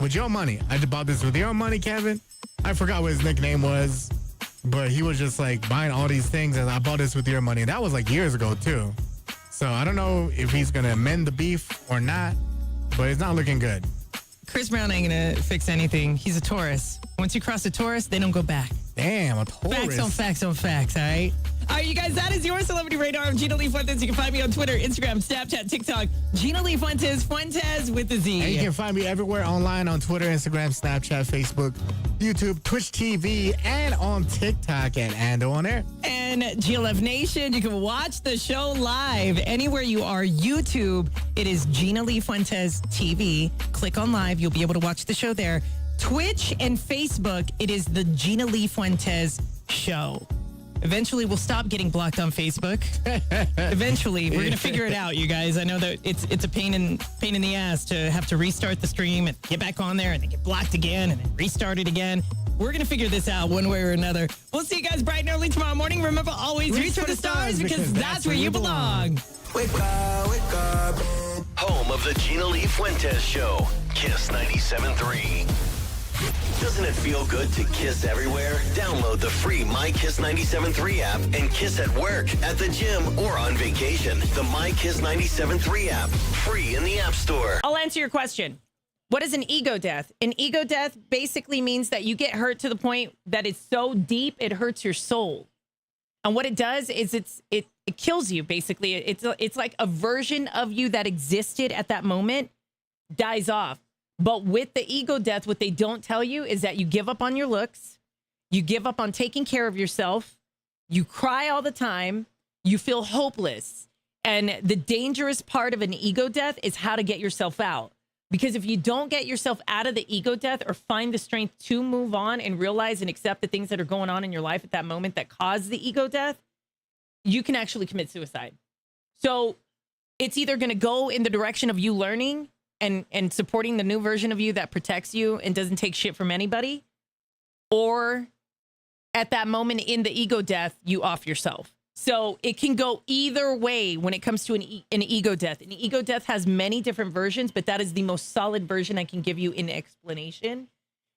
with your money. I just bought this with your money, Kevin. I forgot what his nickname was, but he was just like buying all these things and I bought this with your money. And that was like years ago too. So I don't know if he's going to amend the beef or not, but it's not looking good. Chris Brown ain't going to fix anything. He's a Taurus. Once you cross a Taurus, they don't go back. Damn, a Taurus. Facts on facts on facts, all right? All right, you guys, that is your Celebrity Radar. I'm Gina Lee Fuentes. You can find me on Twitter, Instagram, Snapchat, TikTok. Gina Lee Fuentes, Fuentes with the Z. And you can find me everywhere online on Twitter, Instagram, Snapchat, Facebook, YouTube, Twitch TV, and on TikTok at Ando On Air. And GLF Nation, you can watch the show live anywhere you are. YouTube, it is Gina Lee Fuentes TV. Click on live. You'll be able to watch the show there. Twitch and Facebook, it is the Gina Lee Fuentes Show. Eventually, we'll stop getting blocked on Facebook. Eventually, we're gonna figure it out, you guys. I know that it's a pain in the ass to have to restart the stream and get back on there and then get blocked again and then restart it again. We're gonna figure this out one way or another. We'll see you guys bright and early tomorrow morning. Remember, always reach for the stars because that's where you belong. Wake up, wake up. Home of the Gina Lee Fuentes Show. Kiss 97.3. Doesn't it feel good to kiss everywhere? Download the free My Kiss 97.3 app and kiss at work, at the gym, or on vacation. The My Kiss 97.3 app. Free in the App Store. I'll answer your question. What is an ego death? An ego death basically means that you get hurt to the point that it's so deep it hurts your soul. And what it does is it kills you, basically. It's like a version of you that existed at that moment dies off. But with the ego death, what they don't tell you is that you give up on your looks. You give up on taking care of yourself. You cry all the time. You feel hopeless. And the dangerous part of an ego death is how to get yourself out. Because if you don't get yourself out of the ego death or find the strength to move on and realize and accept the things that are going on in your life at that moment that cause the ego death, you can actually commit suicide. So it's either going to go in the direction of you learning and supporting the new version of you that protects you and doesn't take shit from anybody, or at that moment in the ego death, you off yourself. So it can go either way when it comes to an ego death. An ego death has many different versions, but that is the most solid version I can give you in explanation.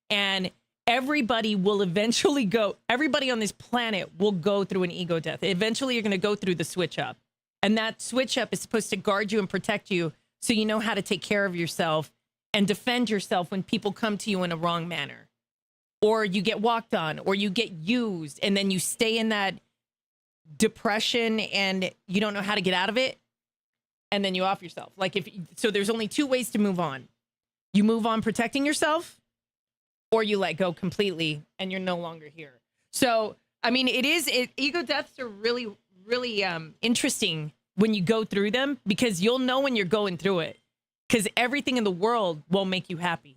And everybody will eventually everybody on this planet will go through an ego death. Eventually, you're going to go through the switch up. And that switch up is supposed to guard you and protect you so you know how to take care of yourself and defend yourself when people come to you in a wrong manner. Or you get walked on, or you get used, and then you stay in that depression and you don't know how to get out of it, and then you off yourself. So there's only two ways to move on. You move on protecting yourself, or you let go completely and you're no longer here. So, I mean, ego deaths are really, really interesting when you go through them, because you'll know when you're going through it, because everything in the world won't make you happy.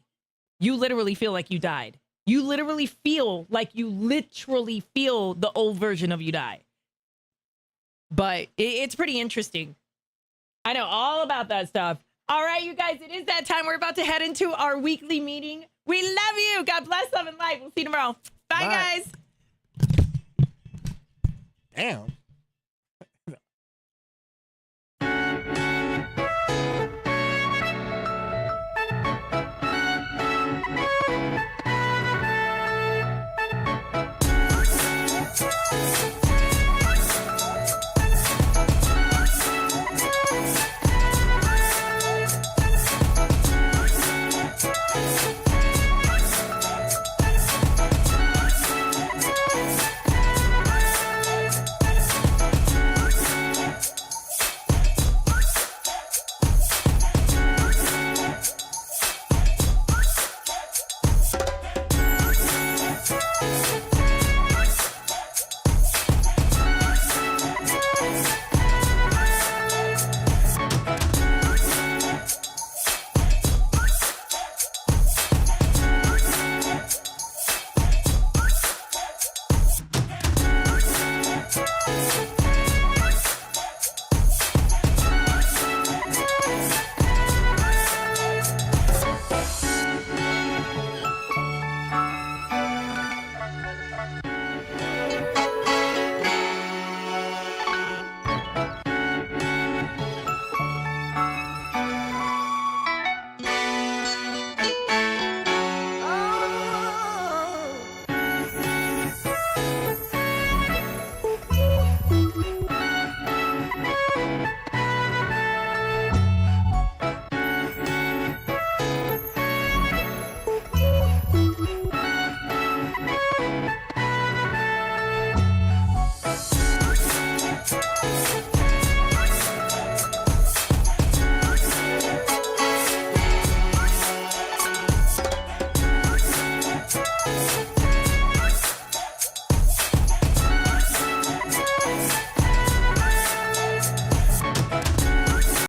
You literally feel like you died. You literally feel like the old version of you die. But it's pretty interesting. I know all about that stuff. All right, you guys, it is that time. We're about to head into our weekly meeting. We love you. God bless, love, and light. We'll see you tomorrow. Bye. Guys. Damn.